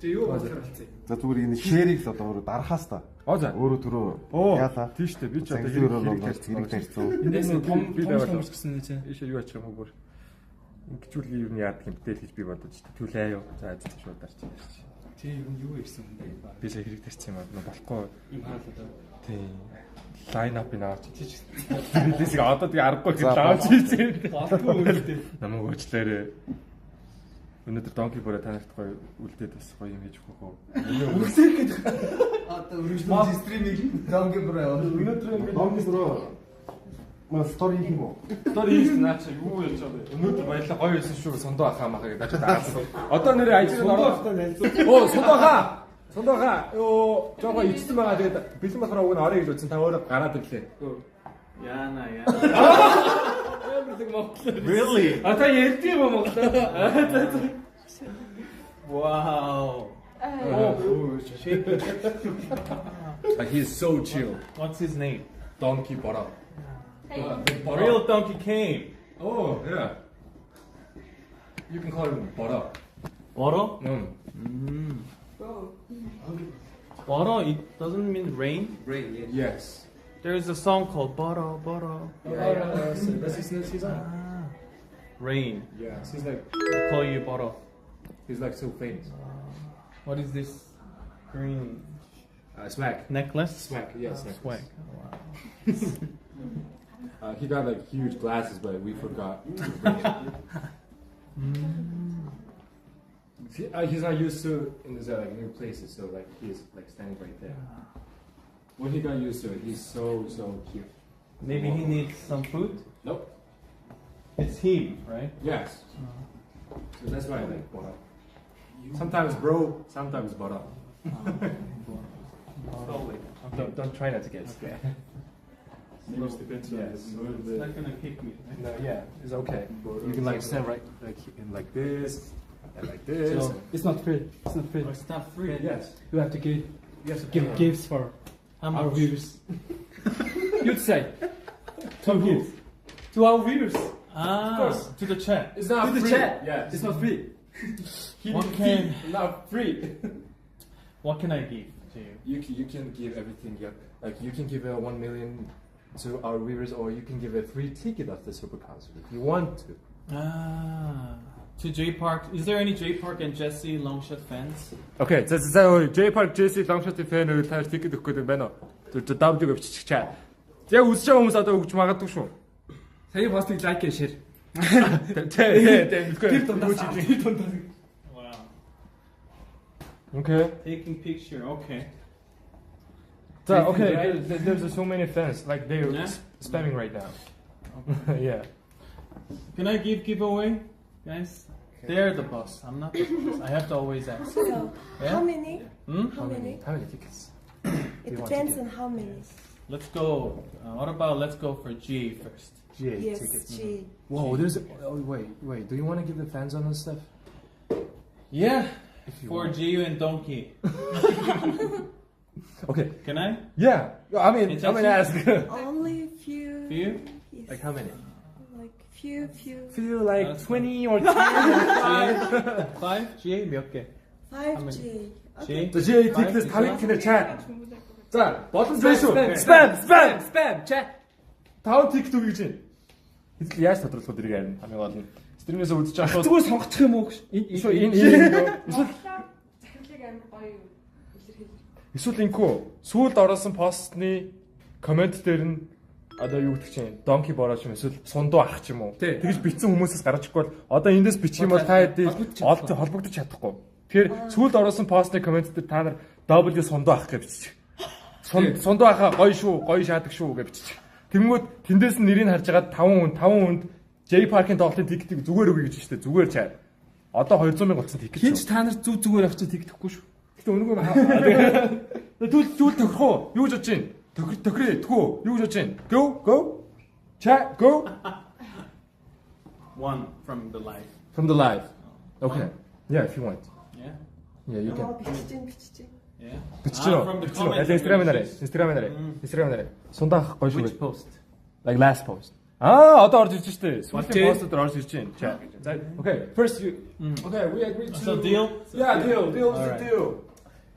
Тэг юу болохоор болцсон. За зүгээр энэ шэрийг л одоо дарахаас та. За. Өөрөө түрүү яалаа. Тийш үү. Би ч одоо хэрэг тарьсан. Эндээс том би байвал гэсэн нэ чи. Ийшээ юу ачих юм бүр. Ингэчүүл юу нь яадаг юм бтэл гэж би бодож та. Түлээ аяа. За шууд дарчих юм шиг. Тий юу ирсэн юм бэ? Би сая хэрэг тарьсан юм аа. Болохгүй. Юм хаалаа. Тий. Лайн ап ин авч чи. Бидээс одоо тэгээ аргагүй гэж авч хийсэн. Болтгүй үлдээ. Намайг уучлаарай. Өнөөдөр Donkey Boro танарт гоё үлдээд бас гоё юм хийж өгөх үү? Үсэх гэж. Одоо original стримийг Donkey Boro яваа. Өнөөдөр ингээд Donkey Boro Маа стори хийх юм уу? Стори хийсэн наач юу яаж байгаа вэ? Өнөөдөр баялаа гоё байсан шүү сондоо ахаа махаа гэдэг дажид аасан. Одоо нэрээ ажил ороо. Оо сондоо ахаа. Сондоо ахаа. Йоо жоо ичсэн байгаа тэгээд бэлэн болохоор уг нь орё гэж үзсэн та өөрөө гараад ирлээ. Яна. Монголоор. Really? А та ярьдгийг ба монголоор. Wow. Like he is so chill. What's his name? Donkey Bora. Real donkey came. Oh, yeah. You can call him Bora. Boro? Mm. Boro, it doesn't mean rain. Rain, yes. Yes. There is a song called Boro. That's his name. Rain. Yeah, he's like I call you Boro. he's like so famous. What is this green Swag. necklace? Swag. Yes. Swag. Wow. He got like huge glasses, but we forgot. He's not used to in these like new places, so like he's like standing right there. When he got used to it, he's so cute. Maybe he needs some food. Nope. It's him, right? Yes. So that's why I like Bora. Sometimes bro, sometimes Bora. Slowly. Don't try not to get scared. Yes. It's not gonna kick me. Right? No, yeah, it's okay. You can like stand right like this and like this. So- It's not free. It's not free. Oh, it's not free. Yes. You have to give Yes. gifts for How our much? viewers. You'd say 2 gifts to our viewers. Ah, Of course. to the chat. It's not To the free. chat. Yes. It's not free. Not free. What can I give to you? You can give everything. Like you can give 1 million to our viewers, or you can give a free ticket of the super concert if you want to. Ah, to J Park. Is there any J Park and Jesse Longshot fans? Okay, за J Park Jesse Longshot fan таар ticket өгөх гэдэг байна уу? Тэр W-г биччихээ. Яг үзэж байгаа хүмүүс одоо өгч магадгүй шүү. Сая постыг лайк and share. Тэр дундаас. Wow. Okay. Taking picture. Okay. So, okay, there's so many fans, like they're Yeah? spamming right now. Yeah. Can I giveaway, guys? They're the boss. I'm not the boss. I have to always ask. So, Yeah? how many? Hmm? How many? How many tickets? It you want depends to on how many. Let's go. What about let's go for G first? GA Yes, tickets. G. Whoa, there's. Oh, wait. Do you want to give the fans on this stuff? Yeah, If you for want. G and Donkey. Okay. Can I? Yeah. I mean, It's I'm gonna ask. Only few. Few? Yes. Like how many? Like few. Feel like That's 20 or 10. Five? G 몇 개? 5G. G? За GA tickets 5 ticket chat. За, боломжтой шүү. Spam. Chat. 5 ticket өгье гэж байна. Хэзээ яаж тодорхойлох вэ харин хамгийн гол нь. Стримээс үзэж байгаа шүү. Зүгээр сонгочих юм уу гэж. Эсвэл инкүү сүүлд оруулсан постны комент дээр нь одоо юу гэдэг чинь Donkey Bora ч юм эсвэл сундуу ах ч юм уу. Тэгж бичсэн хүмүүсээс гарч ирэхгүй бол одоо эндээс бичих юм бол та хэдий холбогдож чадахгүй. Тэгэхээр сүүлд оруулсан постны комент дээр та нар W сундуу ах гэж бичих. Сундуу ахаа гоё шүү, гоё шаадаг шүү гэж бичих. Тэнгүүд тэндээс нь нэрийг харж агаад 5 хүнд J Park-ын тоглолтын тикетийг зүгээр өгье гэж штэ. Зүгээр чаа. Одоо 200,000 болсон тикет. Хинч та нар зүгээр авчиж тэгдэхгүй шүү. Гэтэ өнөөгөө түл тохих уу? Юу гэж бодож байна? Тохирээ тгүү. Юу гэж бодож байна? Go. Chat go. One from the live. From the live. Okay. Yeah, if you want. Yeah? Yeah, you can. бичиж. Yeah? Биччихё. From the comments. Instagram-аар. Сундаах гоё шүү. Which post? Like last post. Одоо орж ирж штэ. Сүүлийн пост дээр орж ирж байна. Chat. Okay, first you. Okay, we agreed to. So deal? Yeah, deal. Deal is the Alright. deal.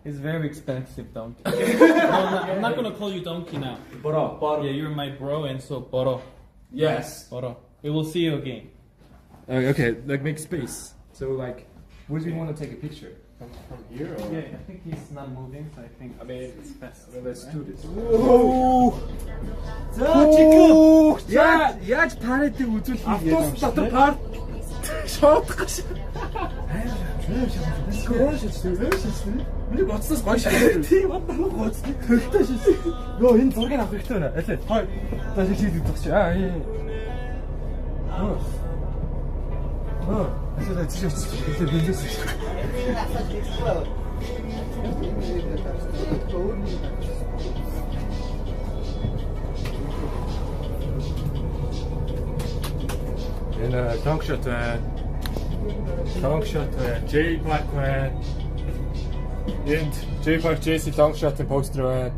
It's very expensive, Donkey. I'm not gonna call you Donkey now. Bora. Yeah, you're my bro, and so Boro. Yes. Boro. We will see you again. Okay, like make space. So like, where do you want to take a picture? From here or? Yeah, I think he's not moving, so I think it's best. Let's do this. За чиг. Яаж парадыг үзүүлэх юм бэ? Автобус дотор парт шоодох гэж. Миний боцсоос гоё шээ. Тийм бодно гоц. Төлтөө шээ. Йоо энэ зургийг авах хэрэгтэй байна. Аль. Хой. За шийдэж идэх чи. Аа ээ. Асуулаа тийш очиж. Тэгээ бэлдээс. Энэ long shot байна. Long shot байна. J Park байна. Энд J Park JC long shot-ын постэр байна.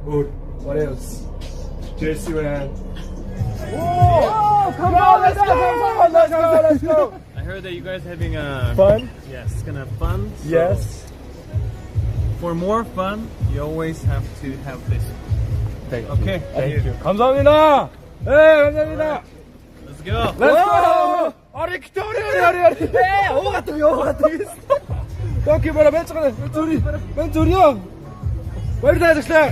Өөр what else? JC байна. Oh, come on, let's go. I heard that you guys having a Fun? Yes, gonna have fun. So Yes. For more fun, you always have to have this. Thank you. Okay. Thank you. 감사합니다. 네, 감사합니다. Let's go. Let's go. Ариктори. Окей, бара бэцгэнэ. Мен зүрьё. Баярлалаа ажиглаа.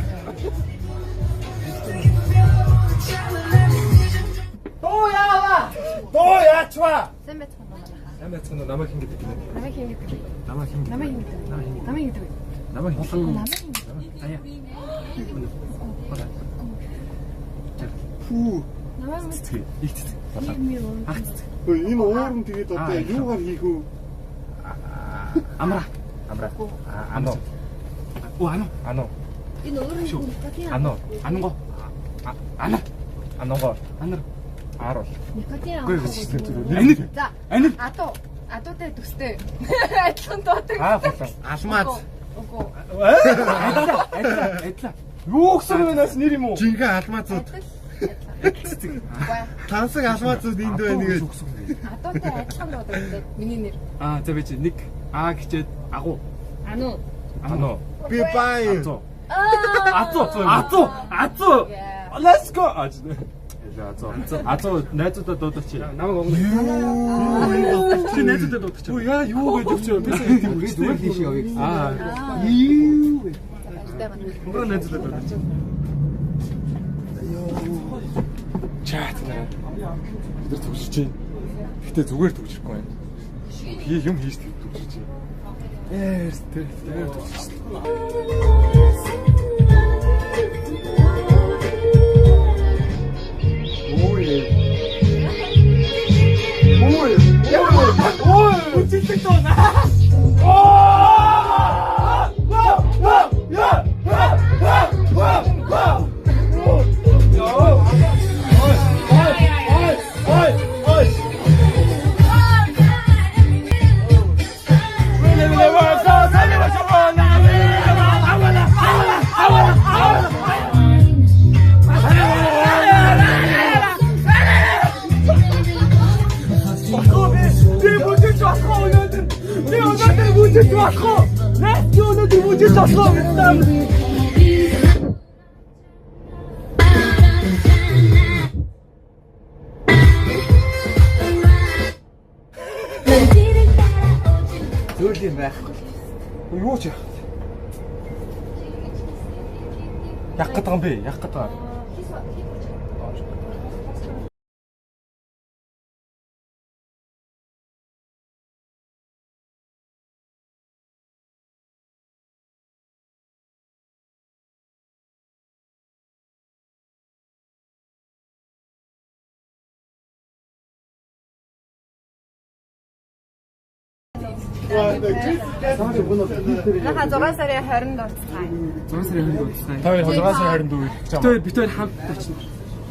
Доо яачва. Сайн байцгаана уу манайхаа. Сайн байцгаана уу? Намайг хин гэдэг юм. Намайг хин гэдэг. Намайг хин. Намайг хин гэдэг. Намайг хин гэдэг. Намайг хин. Намайг хин гэдэг. Аяа. Фүү. Намайг Цэцэг. Их цэцэг. Ах цэцэг. Энэ уурн тэгээд одоо юугаар хийх үү? Амра. Ано. Оо ано. Ано. энэ өөрөө никотин. Ано. Анго. Ано. Анго. Анар. Аарал. Никотин. Аниг. За. Аниг. Адуутай төстэй. Адилхан дуудаг. Болоо. Алмаз. Үгүй. Айдлаа. Юу гэсэн юм бас нэр юм уу? Жинхэнэ алмазууд. Тансаг алмазууд энд байна гэж. Адуутай адилхан дуудаг. Миний нэр. За би чи нэг хичээд агуу. Ану. Ано. Би бай. Азуу. Let's go. Азуу найзуудаа дуудаач. Намайг өнгө. Чи найзуудаа дуудаач. Оо яа юу гэж өгч би зүгээр тийш явъя. Юу. Өнгө найзуудаа дуудаач. Чат нэ. Бид төгсөж чинь. Гэтэ зүгээр төгсөхгүй байна. Би юм хийж төгсөж чинь. Тэр төгсөж. Зөөлөн байхгүй. Юу ч яах. Яах гэдэг юм бэ? Яах гэдэг юм. Наха 6 сарын 20-нд орцгаая. 6 сарын 20-нд орцгаая. Та 6 сарын 20-нд бид хоёр хамт очно.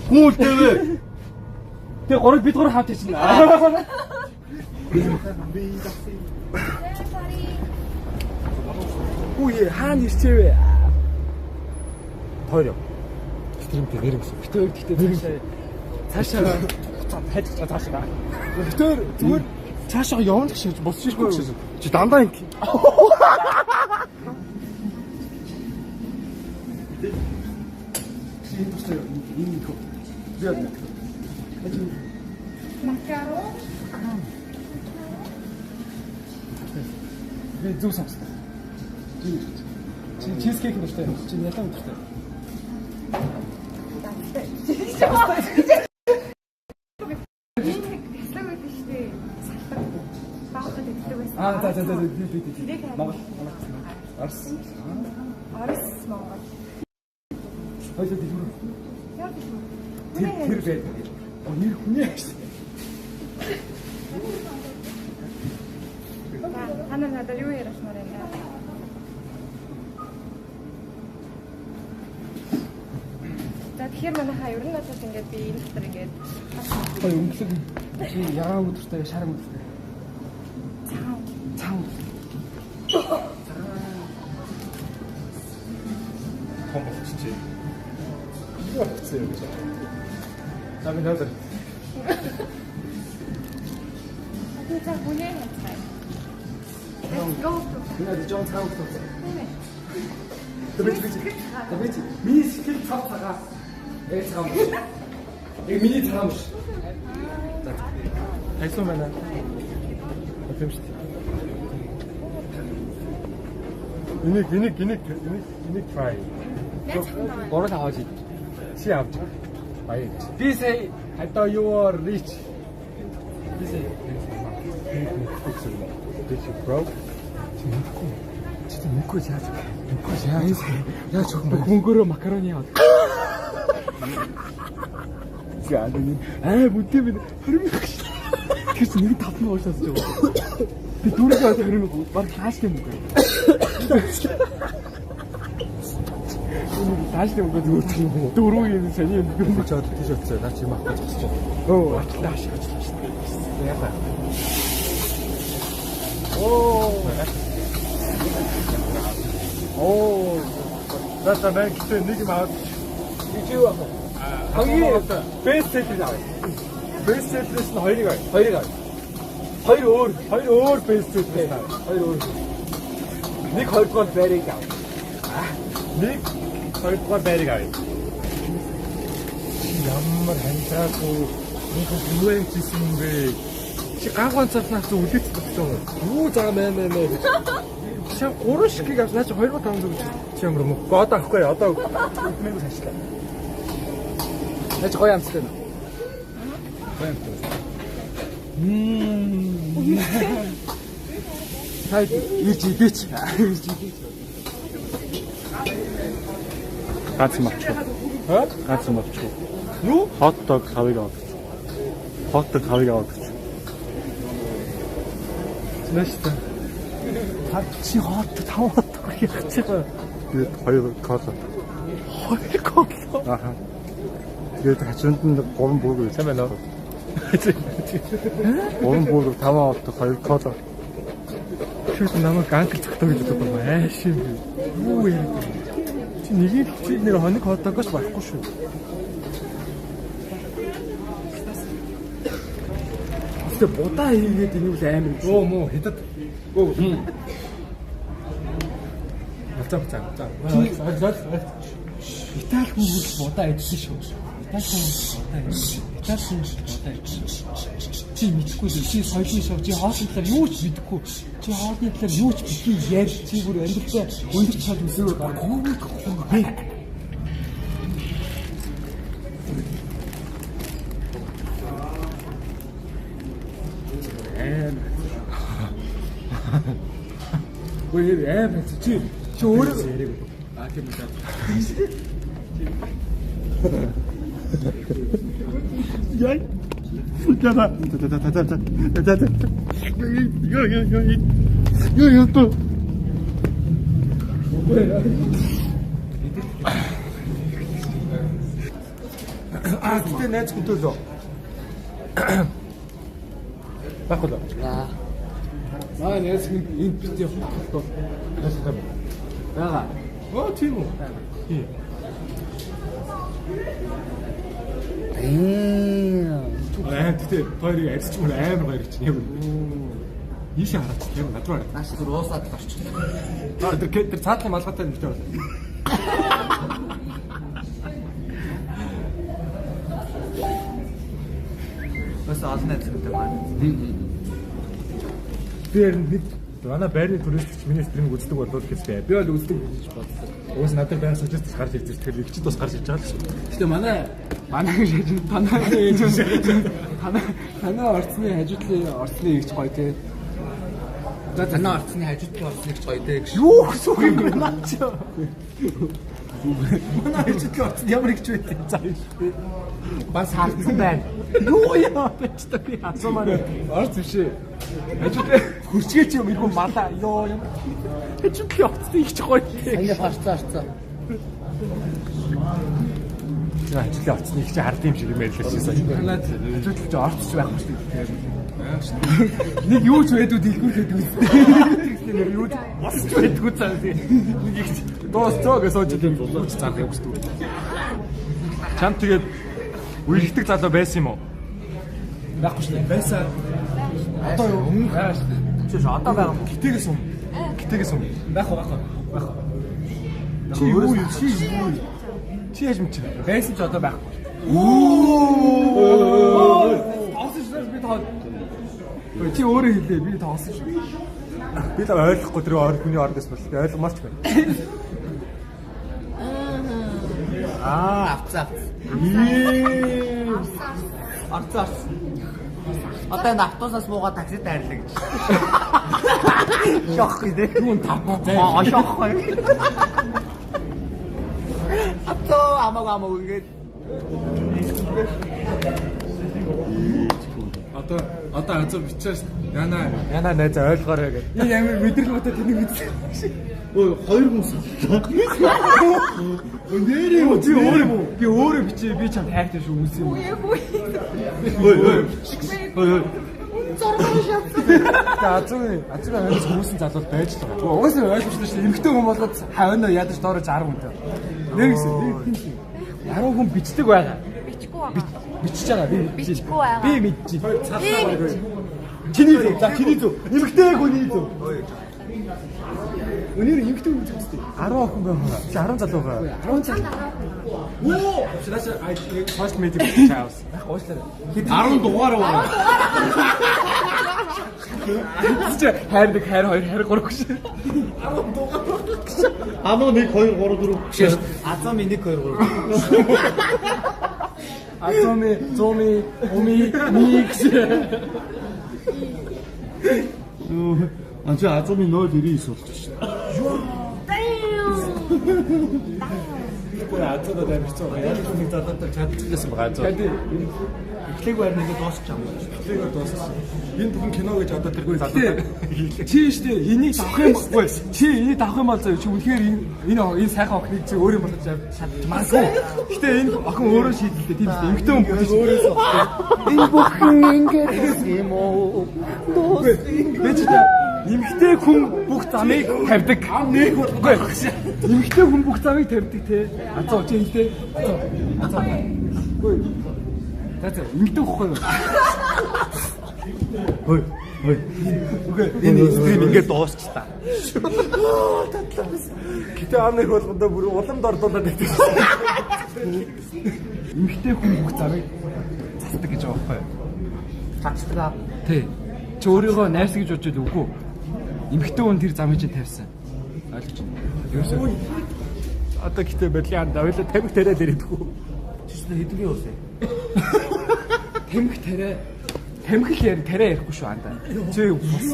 Гүүл дэвэ. Тэгээ бид гурав хамт очно. Үе хаана ирчээвэ? Хоёр. Стримтэй нэр өгсөн. Бид хоёр гэхдээ цаашаа хайж цаашаа. Бид хоёр зүгээр цаашаа явна гэж босчихгүй гэсэн. Чи дандаа ингэ. Чи энэ тустай энэ хөө. Зэвд. Макаро. Би зүг сонс. Чи чизкейк нэртэй. Чи ялан нэртэй. За Монгол. Арс. Орос Монгол. Хоёул тийм. Яа гэж юм. Тэр бай. Нэр хүнээ. Ханаа надад юу ярихмаар байна? За тэгэхээр манайхаа ер нь бол ингээд би энэ дотор ингээд Хой өнгөлөг. Чи ягаа өдөртэй шар өдөртэй. Цаа. Томччээ. Юу хэвчээ гэж. Намын надад. за хүнээ хацгаа. Let's go. Бид жоо цаа өдөртэй. Тэвэж. Миний сэтгэл цав цагаа. Цаам. Миний цаам ш. Хайсан байна. Океймш. Энийг try. Гороо аваад. Чи авч. Баяр. Би say I thought you were rich. Би say Did you broke? Чи мөнгөө яаж өгөх бэ? Мөнгөөрөө макароны аваад. Бүтээ минь 20 мянга. Тэр чинь нэг 5 мянга уушаас ч байгаа. Би дүүрээ 20 мянга баг хааш юм уу? Тааш юм уу дүүрэх юм уу? Дөрөв юм саний юм гэж бодож тийш утсаа наа чи юм авах гэж байна. Оо, ачлаа. Яа. Оо. That's a big thing. Нэг юм аваад. Чи юу авах? Хамгийн best seller авъя. Best seller-ээс нь хоёрыг авъя. Хоёр өөр best seller авъя. Хоёр өөр. Нэг хоёрдугаар байрыг авъя. Нэг хоёрдугаар байрыг авъя. Ямар хандаагүй. Нэг юу юм чийсэн юм бэ? Чи гагван цаснаас үлээц болсон. Юу заа мэ. Чи 3 шигийг авсан. Наа чи 2500 гэж чи ямар юм. Гоод авахгүй. Одоо мэгс хашлаа. Наач гоё амттай байна. Гоё амттай. Хайд ирж идэж. Гац мовч. Гац мовч. Юу? Hot dog хавыг аваад. Hot dog хавыг аваад. Нэстэ. Чи hot 5 hot dog хийх чиг. Тэгээд 2 кола. 2 кола. Аха. Тэгээд хачинд нь 3 бөөгөө сайн байна уу? 3 бөөгөө 5 аваад 2 кола. Шүүд намайг ганг зөвхөн гэж боддог юм аа шим. Юу юм бэ? Чи нэгийг чи нэр хоног хотогоос байхгүй шүү. Тэ будаа хийгээд инүүл амар. Оо муу хэдэд. Оо. За. Итали хүн будаа идсэн шүү. Итали хүн будаа идсэн. Чи мэдхгүй л чи соёлын шоу чи хоолны талаар юу ч мэдэхгүй. Чи хоолны талаар юу ч битгий яаж чи бүр амьдралаа өндөрч чад үсээр гоо. Ой, чи өөрөө яриг. А тийм үү. Яй. Футяна. Йо то. Тэ найз хөтөлөө. Баггүй. Аа нээс энэ бит явах тоо. Бага. Оо тийм үү. Тэгтээ хоёрыг арьсч мөр амар баярч юм. Ийшээ хараач тийм над руу. Нааш зүр уусаад орчих. Тэр цаатлын малгайтай нэртэй байна. Бас олон найзтай байна. Тэр нэг манай байрны туристч миний стримийг үздэг болов гэхээ. Би бол үздэг гэж бодлоо. Уус надад байр сууж гарч ирж тэр лекцид бас гарч ирж байгаа л шүү. Гэтэ манай танай орцны хажуудлын орцны игч гоё те. Танаа орцны хажуудын орцныг ч гоё дээ гэж. Юу гэсэн үг юм бэ наач? Манай хажуудын орцны ямар их ч байт. За бас хардсан байна. Юу яа бич та би асуумаар орц биш ээ. Хажуудын хурцгээч юм ирэхгүй малаа. Йоо ямар хажуудын орцны их ч гоё дээ. Саяны харцаа. За хажуудын орцны их ч хардсан юм шиг юм байлаа чи сая. Танаад хажуудын орцч байхгүй шүү дээ. Нэг юу ч байдгүй дэлгүүрээд үзтээ. Тэр юу ч босч байдгүй цаа. Нэг их дуусцоо гэж сууж идэв болж цаах юм шүү дээ. Чамд тэгээд үерхдэг залуу байсан юм уу? Байхгүй шүү дээ. Байсан. Одоо юу? Байгаа шүү дээ. Чи одоо байгаа юм. Гитээс юм. Байх. Чи юу? Чи яаж мэдчих вэ? Байсан ч одоо байхгүй. Тоосч би тоо. Чи өөрөө хэлээ би тоосч. Би л ойлгохгүй тэр хүний ордоос бол ойлгомоорч байна. Авцаа. Авцаа. Одоо энэ автобусаас буугаад таксид дайрлаа гэж. Шок гэдэг. Юун тавгүй. Шок. Амаг ингээд. Одоо азуу бичээс яна найз ойлгоорой гэдэг. Энэ ямар мэдрэл бодоо тэнийг мэдсэн. Ой, хоёр хүмүүс. Нэрээ юу чи өөрөө би өөрөө бичээ би чам хайртай шүү үс юм. Ой. Азуу амжилт хүмүүсийн залуу байж л байгаа. Угаасаа ойлгомжтой шүү. Эмэгтэй хүн болоод хавна ядаж доорож 10 хүнтэй. Нэг гэсэн. 10 хүн бичдэг байгаа. Бичихгүй байгаа. Бичиж байгаа би. Бичихгүй байгаа. Би мэдчих. Чиний зөв. Эмэгтэй хүний зөв. Өнөр эмэгтэй хүн зөв. 10 хүн байна. Чи 10 залуу байгаа. 10 залуу. Оо, шилээс first meeting with Charles. Уушлаа. 10 дугаар байна. Хайр 2 хайр 3 гэж. 10 дугаар. Ануу 1 2 3 4. Азами 1 2 3. Азами, зоми, оми, микс. Анча азами 099 болчих. Гүр азад авчихсан. Яг нэг залуутай чадчихсан байгаа зөө. Эхлээг байр нэгэ дуусчих юм байна. Эхлээгээр дууссан. Энэ бүхэн кино гэж одоо тэргүй залуутай. Чи штэ энийг авах юм баггүй. Чи энийг авах юм бол чи үнэхээр энэ сайхан охиныг чи өөрөө болгож чадмааргүй. Гэтэ энэ охин өөрөө шийдэлтэй тийм шүү. Эмэгтэй хүн бүгд өөрөөсөө. Энэ бүхэн ингэж юм уу? Эмэгтэй хүн бүх замыг тавьдаг. Нэг үгүй. Эмэгтэй хүн бүх замыг тавьдаг те. Азуу чи хэлээ. Азуу. Үгүй. Тэт эмэгтэй хөхгүй юу? Хөөе. Үгүй. Энэ стрим ингээд дуусч та. Гэтэ амныг болгондоо бүр уламд ордуулаад байдаг. Эмэгтэй хүн бүх замыг засдаг гэж байгаа байхгүй юу? Засдаг. Тий. Чи өөрийгөө найрс гэж бодож үгүй. Эмэгтэй хүн тэр замыг чинь тавьсан. Ойлгож байна. Ерөөсөө одоо гэтээ бэлгийн давлаа тамхи тариад ирэдэггүй. Чичнэ хэдний уусаа. Тамхи тариа ярихгүй шүү анда. Чи бас.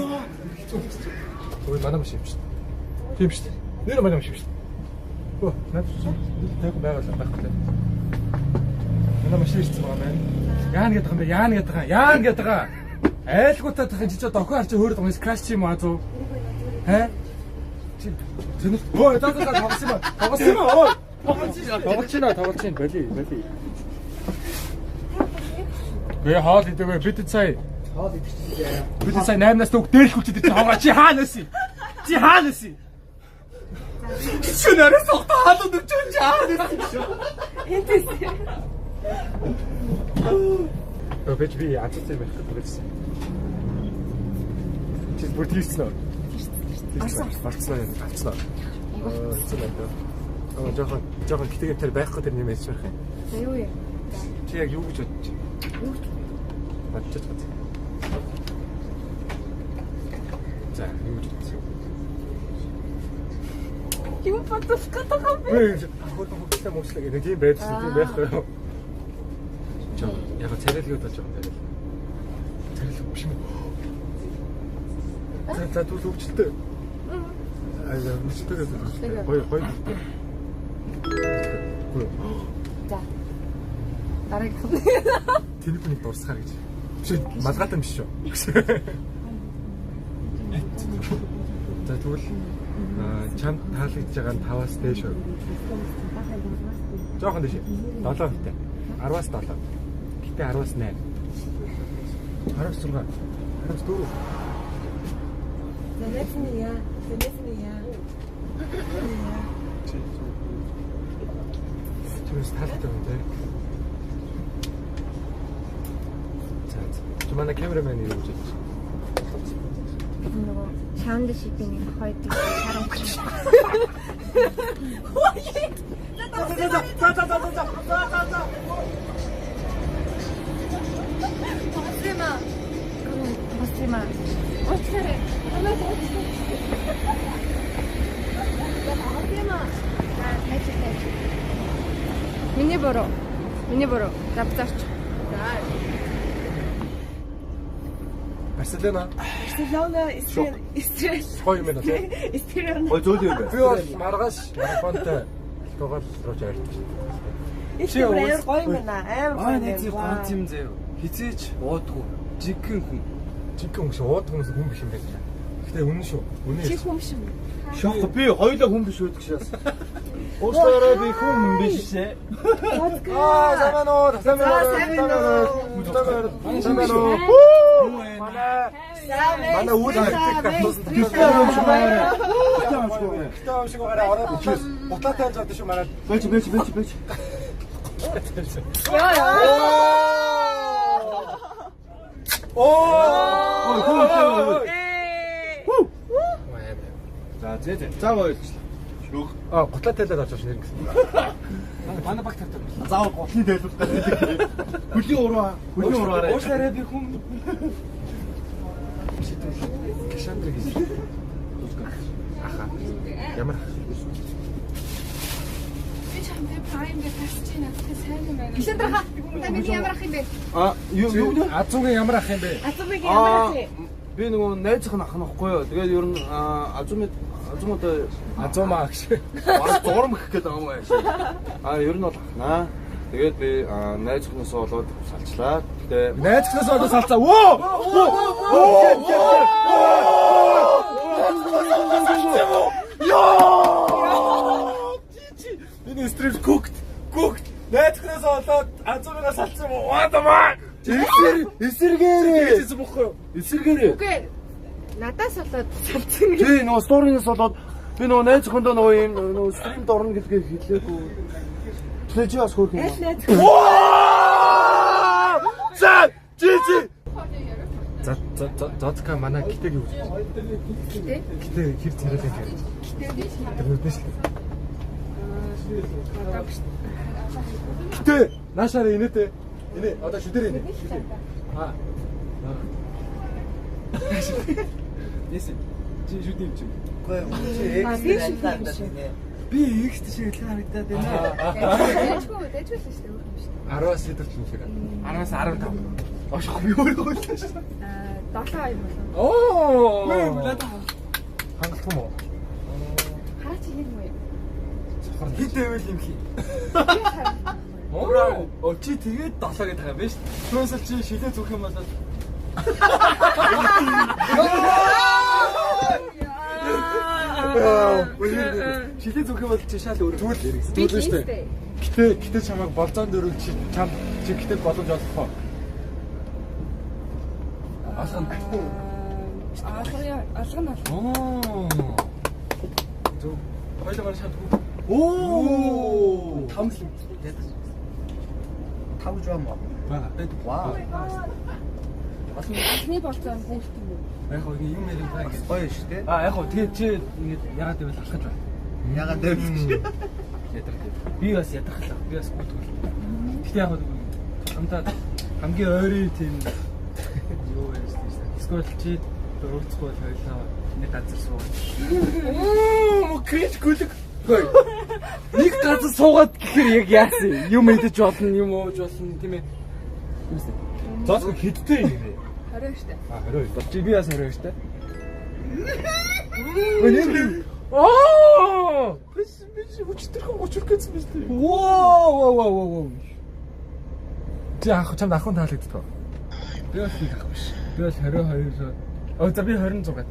Ой манай маш юм шүү. Тийм шүү. Нэр манай маш юм шүү. Оо, наад тэг байгаад байхгүй. Манай маш ирсэн байгаа маань. Яан гэдэг байгаа. Айлгуудаа тахын чи одоо охин харч хөөрд байгаа скрач юм аа зөө. Хэ? Чи тэнэ. Ой, тоглосон юм. Тоглосон бали. Гэ хаал идэвэ бид сая. Бид сая 8-наас төг дээрлүүлчихэд чи хаваа чи хаанаас? Чи нарийн сохто хаалууд өчөө чи хаанаас? Энтэс. Бэж би ачаатай байх гэсэн. Чи бүр тийсэн үү? Арцлаа. Жохон гэтэйгээр тэр байхгүй тэр нэмээс шарах юм. За юу юм? Чи яг юу гэж бодож байна? Юу гэж бодож байна? За, юу гэж бодож байна? Юу бодож байгаа бэ? Хөөе, мөслөг нэг юм байсан тийм байхгүй юу? Яг царайлгууд болж байгаа юм. Царайлг биш юм. За түл өвчлөлтөө. Аа өвчлөлтөө гэдэг. Гоё. За. Дараагийн. Телефонийг дурсахаар гэж. Биш малгайтай биш шүү. За тэгвэл чамд таалагдж байгаа нь 5-аас дээш үү? Жохон дээш. 7 хэвтэй. 10-аас 7. Гэтэ 10-аас 8. 16. 14. Зэнэтния. Чимээс таалагддаг юм те. За. Чимээ камерамен юу гэж байна? Нөгөө шаунд шипийн хойд харагдаж. Басрима. Оцлээ. Миний бороо. Давтарч. Барселона. Истрэл. Гоё юм байна те. Истрэл. Ой зөөл юм байна. Би бол маргааш марафонтой тоглолт руу явж Истрэл гоё юм байна. Амар найз ганц юм заяа. Хизээч уудгүй. Жигхэн хүн. Жинхэнэ хүн шүү. Ууд хүн биш юм байна. Гэтэ үнэн шүү. Үнэн. чи хүм шиг. Шок би хоёулаа хүн биш байдаг шээс. Уусаараа би хүн биш шээ. Самано. Манай үйл Бататай зав шүү манай. Бэж. За зээ. За ойлчлаа. Шүүх. Готлаа тайлаад авч нэр гэсэн. Манай баг тавтай. Заавал готлын тайлбартай. Хөлийн ураа. Уушаараа би хүн Кашандра гэж. Аха. Ямар Би чамд прайм гэж тарч чинь надад сайн юм байна. Кашандра та миний ямар ах юм бэ? Юу Азуугийн ямар ах юм бэ? Азумыг ямар ах вэ? би нөгөө найзах нь ах нөхгүй юу. Тэгээд ер нь азумтай Азумаа гэж. зурм гэх гэдэг юм аа. Ер нь бол ахнаа. Тэгээд би найзахнаас болоод салчлаа. Тэгээд Найзгнаас одоо салцаа. Энэ стрим cooked. Найзгнаас болоод азуугаас салцсан юм уу? Ваадамаа. эсэргээрээ. Эсэргээрээ. Үгүй. Надаас болоод салцсан. Тий нөгөө сторинаас болоод би нөгөө найзахндаа нөгөө юм нөгөө стримд орно гэдгийг хэлээгүй. Тэгээ чи бас хөөх юм. За жижи. За манай гитэг юу гэж. Гитэ хэр царайлаа гэх. Тэр нүднэш л. Гитэ наашаар инээтэй. Инээ одоо шүдэр инээ. Эсэ чи шүдэ юм чи. Би ихт шиг харагдаад байна. Дэжгүй шүү дээ. 10-аас идэрч юм шиг. 10-аас 15. Ошох би өөрөө хэлсэн шүү. 7 юм болов. Оо. Хангалт юм уу? Хаа чи юм уу? Хит байвал юм хий. Оо чи тэгээд 7 гэдэг байгаа юм биш. Түүнээс чи шилээ зүөх юм болоод. Шилээ зүөх юм бол чи шал өөр зүйл хэрэгсэн. Зүйл шүү дээ. Гэтэ чамайг болзоон дөрөв чи гэтэ боломж олох уу? Алгана. Алгана. Оо. Зөв. Хоёлоо гарч чадгүй. Оо. 5 л. 5 жоо маа. Вау. Алхны болцоо юм уу? Яг хоо юм ярих байгаа ингэ. Гоё шүү дээ. Яг хоо тэгээ чи ингэ ягаад гэвэл алхаж байна. Ягаад дэвч. Би бас ядрахлаа. Би бас гүйтгүүл. Гэтэ яг хоо хамтаа хамгийн ойрын тийм юу байж тийм. Скол чи дөрөвцгүй хоёлаа нэг газар суугаад. Крич гүлэг. Гой. Нэг газар суугаад гэхээр яг яасан юм мэдэж болно юм ууж болно тийм ээ. Юусе. Зоос хэдтэй юм бэ? 20 штэ. 20. Чи би бас 20 штэ. Оо! Биш өчтөрхөн 30 гэсэн биз дээ. Воо. Чи ах чамд ахын таалагддаг. Би бас их ах биш. Би бас 22. За би 26.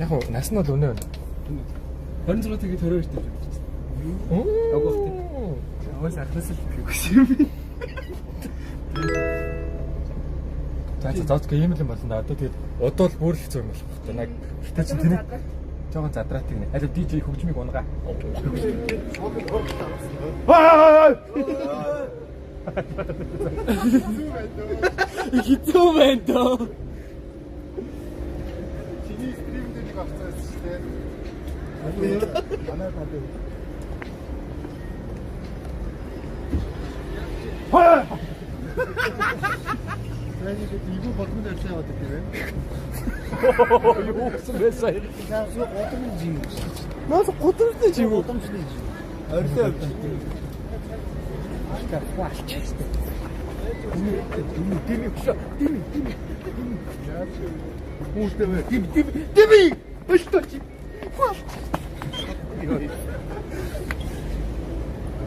Яг уу нас нь бол өнөө байна. 26 тэгээд 22 дээр. Агуулт. Өөс ахнаас л хийх юм. За ийм л юм болно да. Одоо тэгээд удвал бүр л хэцүү юм болох хэрэгтэй. Наг хитэ чинь тэнийг жоохон задраатыг нэ. Аль DJ хөгжмийг унгаа. Хэцүү байна доо. Чиний стрим дээр нэг авцаас шүү дээ. Манай таад. Тэнийг ивүү бодмол ярьсан яваад тийм ээ. Юу гэсэн байсан юм? Наас годомын жив. Наас годомын жив. Годомчны жив. Ортой явдаг. Ашка хвалч. Дими. Яа чи. Үстэй. Дими. Бэлточ.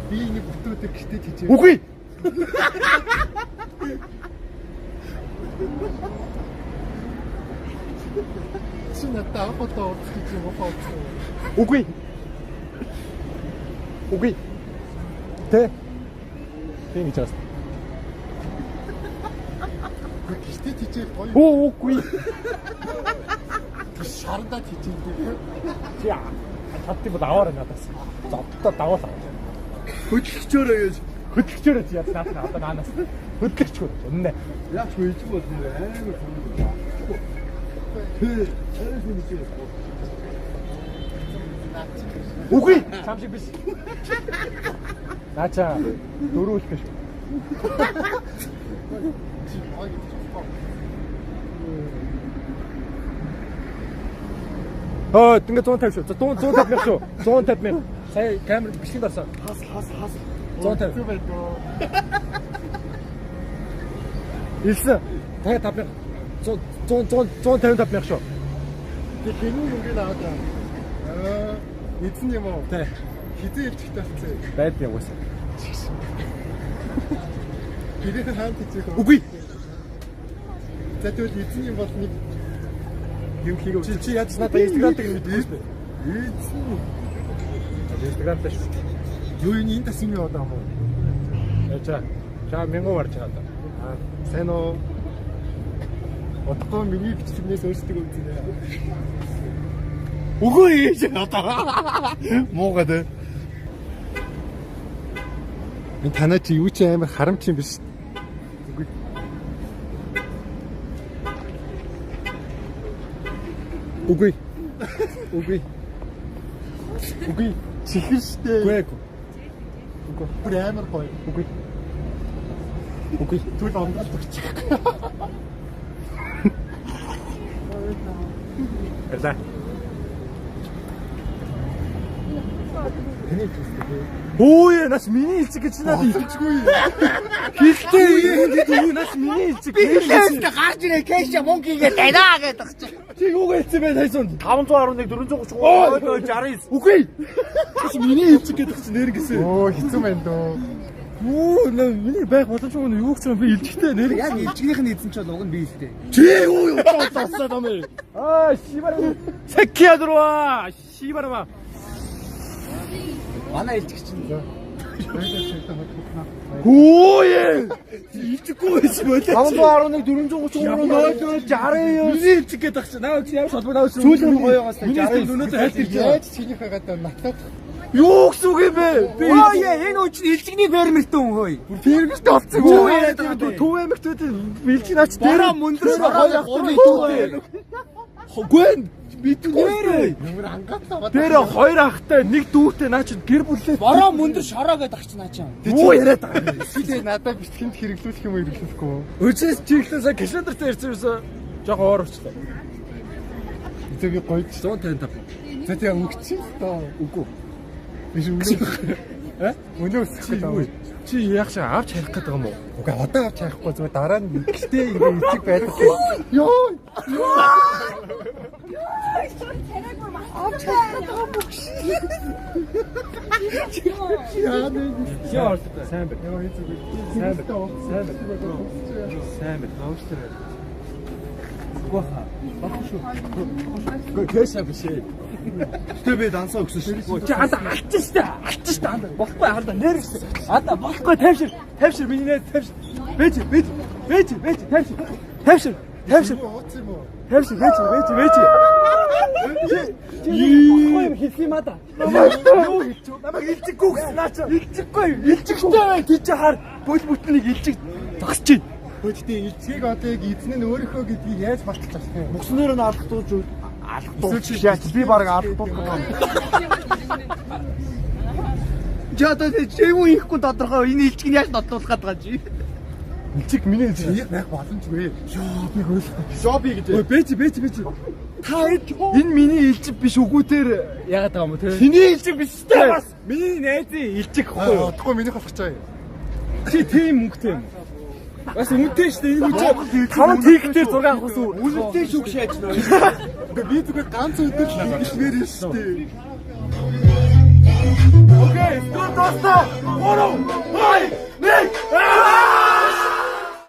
Би нэг бүтээдэг гэхтэй тийч. Үгүй. Надад фото авчих гэж бодлоо. Үгүй. Тэ. Тэний чаас. Гэхдээ тийч гоё. Үгүй. Шарандаа тийчээ. За. Татти бол аваарай надаас. Зодтой даваалаа. Хөдөлгчөөрөө яаж. Хөдөлгчөөрөө яа наадаа одоо наанаас. Хөдөлгчгүй. Үнэ. Яаж хөөж болно вэ? Амар сонирхолтой. Үгүй. Чам шиг биш. Наача дөрүүлэх гэж. Ингээд 150 шүү. За 150 мянга шүү. 150 мянга. Сая камерад бичлэг дарсан. Хас. 150. Илсэн. Тага 5 мянга. 155 мянга шүү. Тэг хэний үнгээ аваад аа. Эзэн юм уу? Тэ. Хизээ явчих таацсан. Байд яваасаа. Гэрээ хаан тийчих үү? Үгүй. За тэгвэл эзэн юм бол нэг юм хийгээ. Чи яаж надад инстаграмтай мэдгүй шүү дээ. эзэн. Инстаграмтай шүү. Юу энэ тас юм яваад байгаа юм уу? Ячаа. Чаа мянган варч надаа. Сайн уу? Одохгүй миний бичлэгнээс өөрсдөө үзье. Үгүй ээ надаа. Муугаад ээ. Энэ танаа чи юу ч амар харамч юм биш. Үгүй. Чихэр штэ. Үгүй. Бүр амар гоё. Үгүй. Түл ондол төгчих. Эза. Өө нас миний хэлцэг гэж надад хэлчихгүй. Хэлтэй нас миний хэлцэг. Би хэлээсээ гарч ирээ кэшэ мөнгөгээ танаа гэдэг чи. Чи юу хэлсэн бэ тайсон? 511 439 69. Үгүй. Чи миний хэлцэг гэдэг чи нэр гисэн. Оо хэцүү байна дөө. Миний байх боломжгүй нь юу гэж юм би илжихтэй нэр. Яг илжигнийх нь эзэн ч бол уг нь би л дээ. Чи юу болсоо тамэ. Шибар. Сэкиа дөрва. Шибарма. Манай илжигч чинь. Хөөе. Илжихгүй байсан болоо. 511 439 69. Миний илжиг гэдэг чинь наа чи ямар шалбар авсан. Сүүлийн гоёгоос 60 өнөөдөр хайлт яаж чинийхээ гадаа натад. Юу гэсэн үг юм бэ? Оо энэ үуч илжигний фермертэй хүн хөөе. Фермертэй болцсон. Юу яриад байгаа юм бэ? Төв аймагтууд билжиг наач дээр мөндрөө хоёр ахтай. Хогвэн битүүнээ. Нэмэр ангатлаа. Тэр хоёр ахтай нэг дүүтэй наач гэр бүлээ. Бороо мөндөр шороо гэдэг ах чинь наачаа. Юу яриад байгаа юм? Эсвэл надад бичлэгэнд хэрэглүүлэх юм уу хэрэглүүлэхгүй юу? Өчөөс чиглэлээ календартай ирсэн жоохон оор урчлаа. Эцэг гоё 155. За тэгээ өнгөч тоо. Үгүй. Биш өнгө. Өнөө өсөх гэж байгаа. Чи яах шиг авч харих гэдэг юм уу? Уга одоо авч харахгүй зүгээр дараа нь ихтэй ингээ эцэг байдаг. Йоо. Яа, сайн байна. Яа, хэцүү. Сайн байна. Сайн байна. Науштай. Гуха. Кэшэ биш ээ. Тэвэ дансаа өгсөн шүү. Чи анда алтсан штэ. Алтсан штэ анда. Болохгүй анда нэрвс. Анда болохгүй тавьшир. Тавьшир миний нэр тавьшир. Бэж. Тавьшир. Тавьшир. Тавьшир. Болохгүй юм хэлэх юм ада. Юу хэлчих вэ? Намайг илжиггүй гэсэн наача. Илжиггүй. Илжигтэй бай. Тийч хаар бүл бүтнийг илжиг зогсож байна. Гэхдээ илжгийг одоо яг эзэн нь өөрийнхөө гэдгийг яаж мартчих вэ? Мөкснөр нь алдахгүй яач би баг алдахгүй юм. Жадад чэвүү ихгүй тодорхой энэ илжиг нь яаж нотлуулах гэдэг чи. Илжиг миний илжиг байх боломжгүй. Шоби хөл. Шоби гэдэг. Бэж. Та энэ миний илжиг биш үгүй тэр яагаад байгаа юм бэ? Тэний илжиг биш үү? Миний найзын илжиг гэхгүй. Одохгүй миний болох чаа. Чи тийм мөнгөтэй юм. Бас үнэтэй шүү дээ. Энэ үчи хамт хийхдээ 6 авах уу? Үнэтэй шүү гэж яаж нөө. Би зүгээр ганц өдөр хийгчмээр шүү дээ. Окей, стол тоста. Ороо.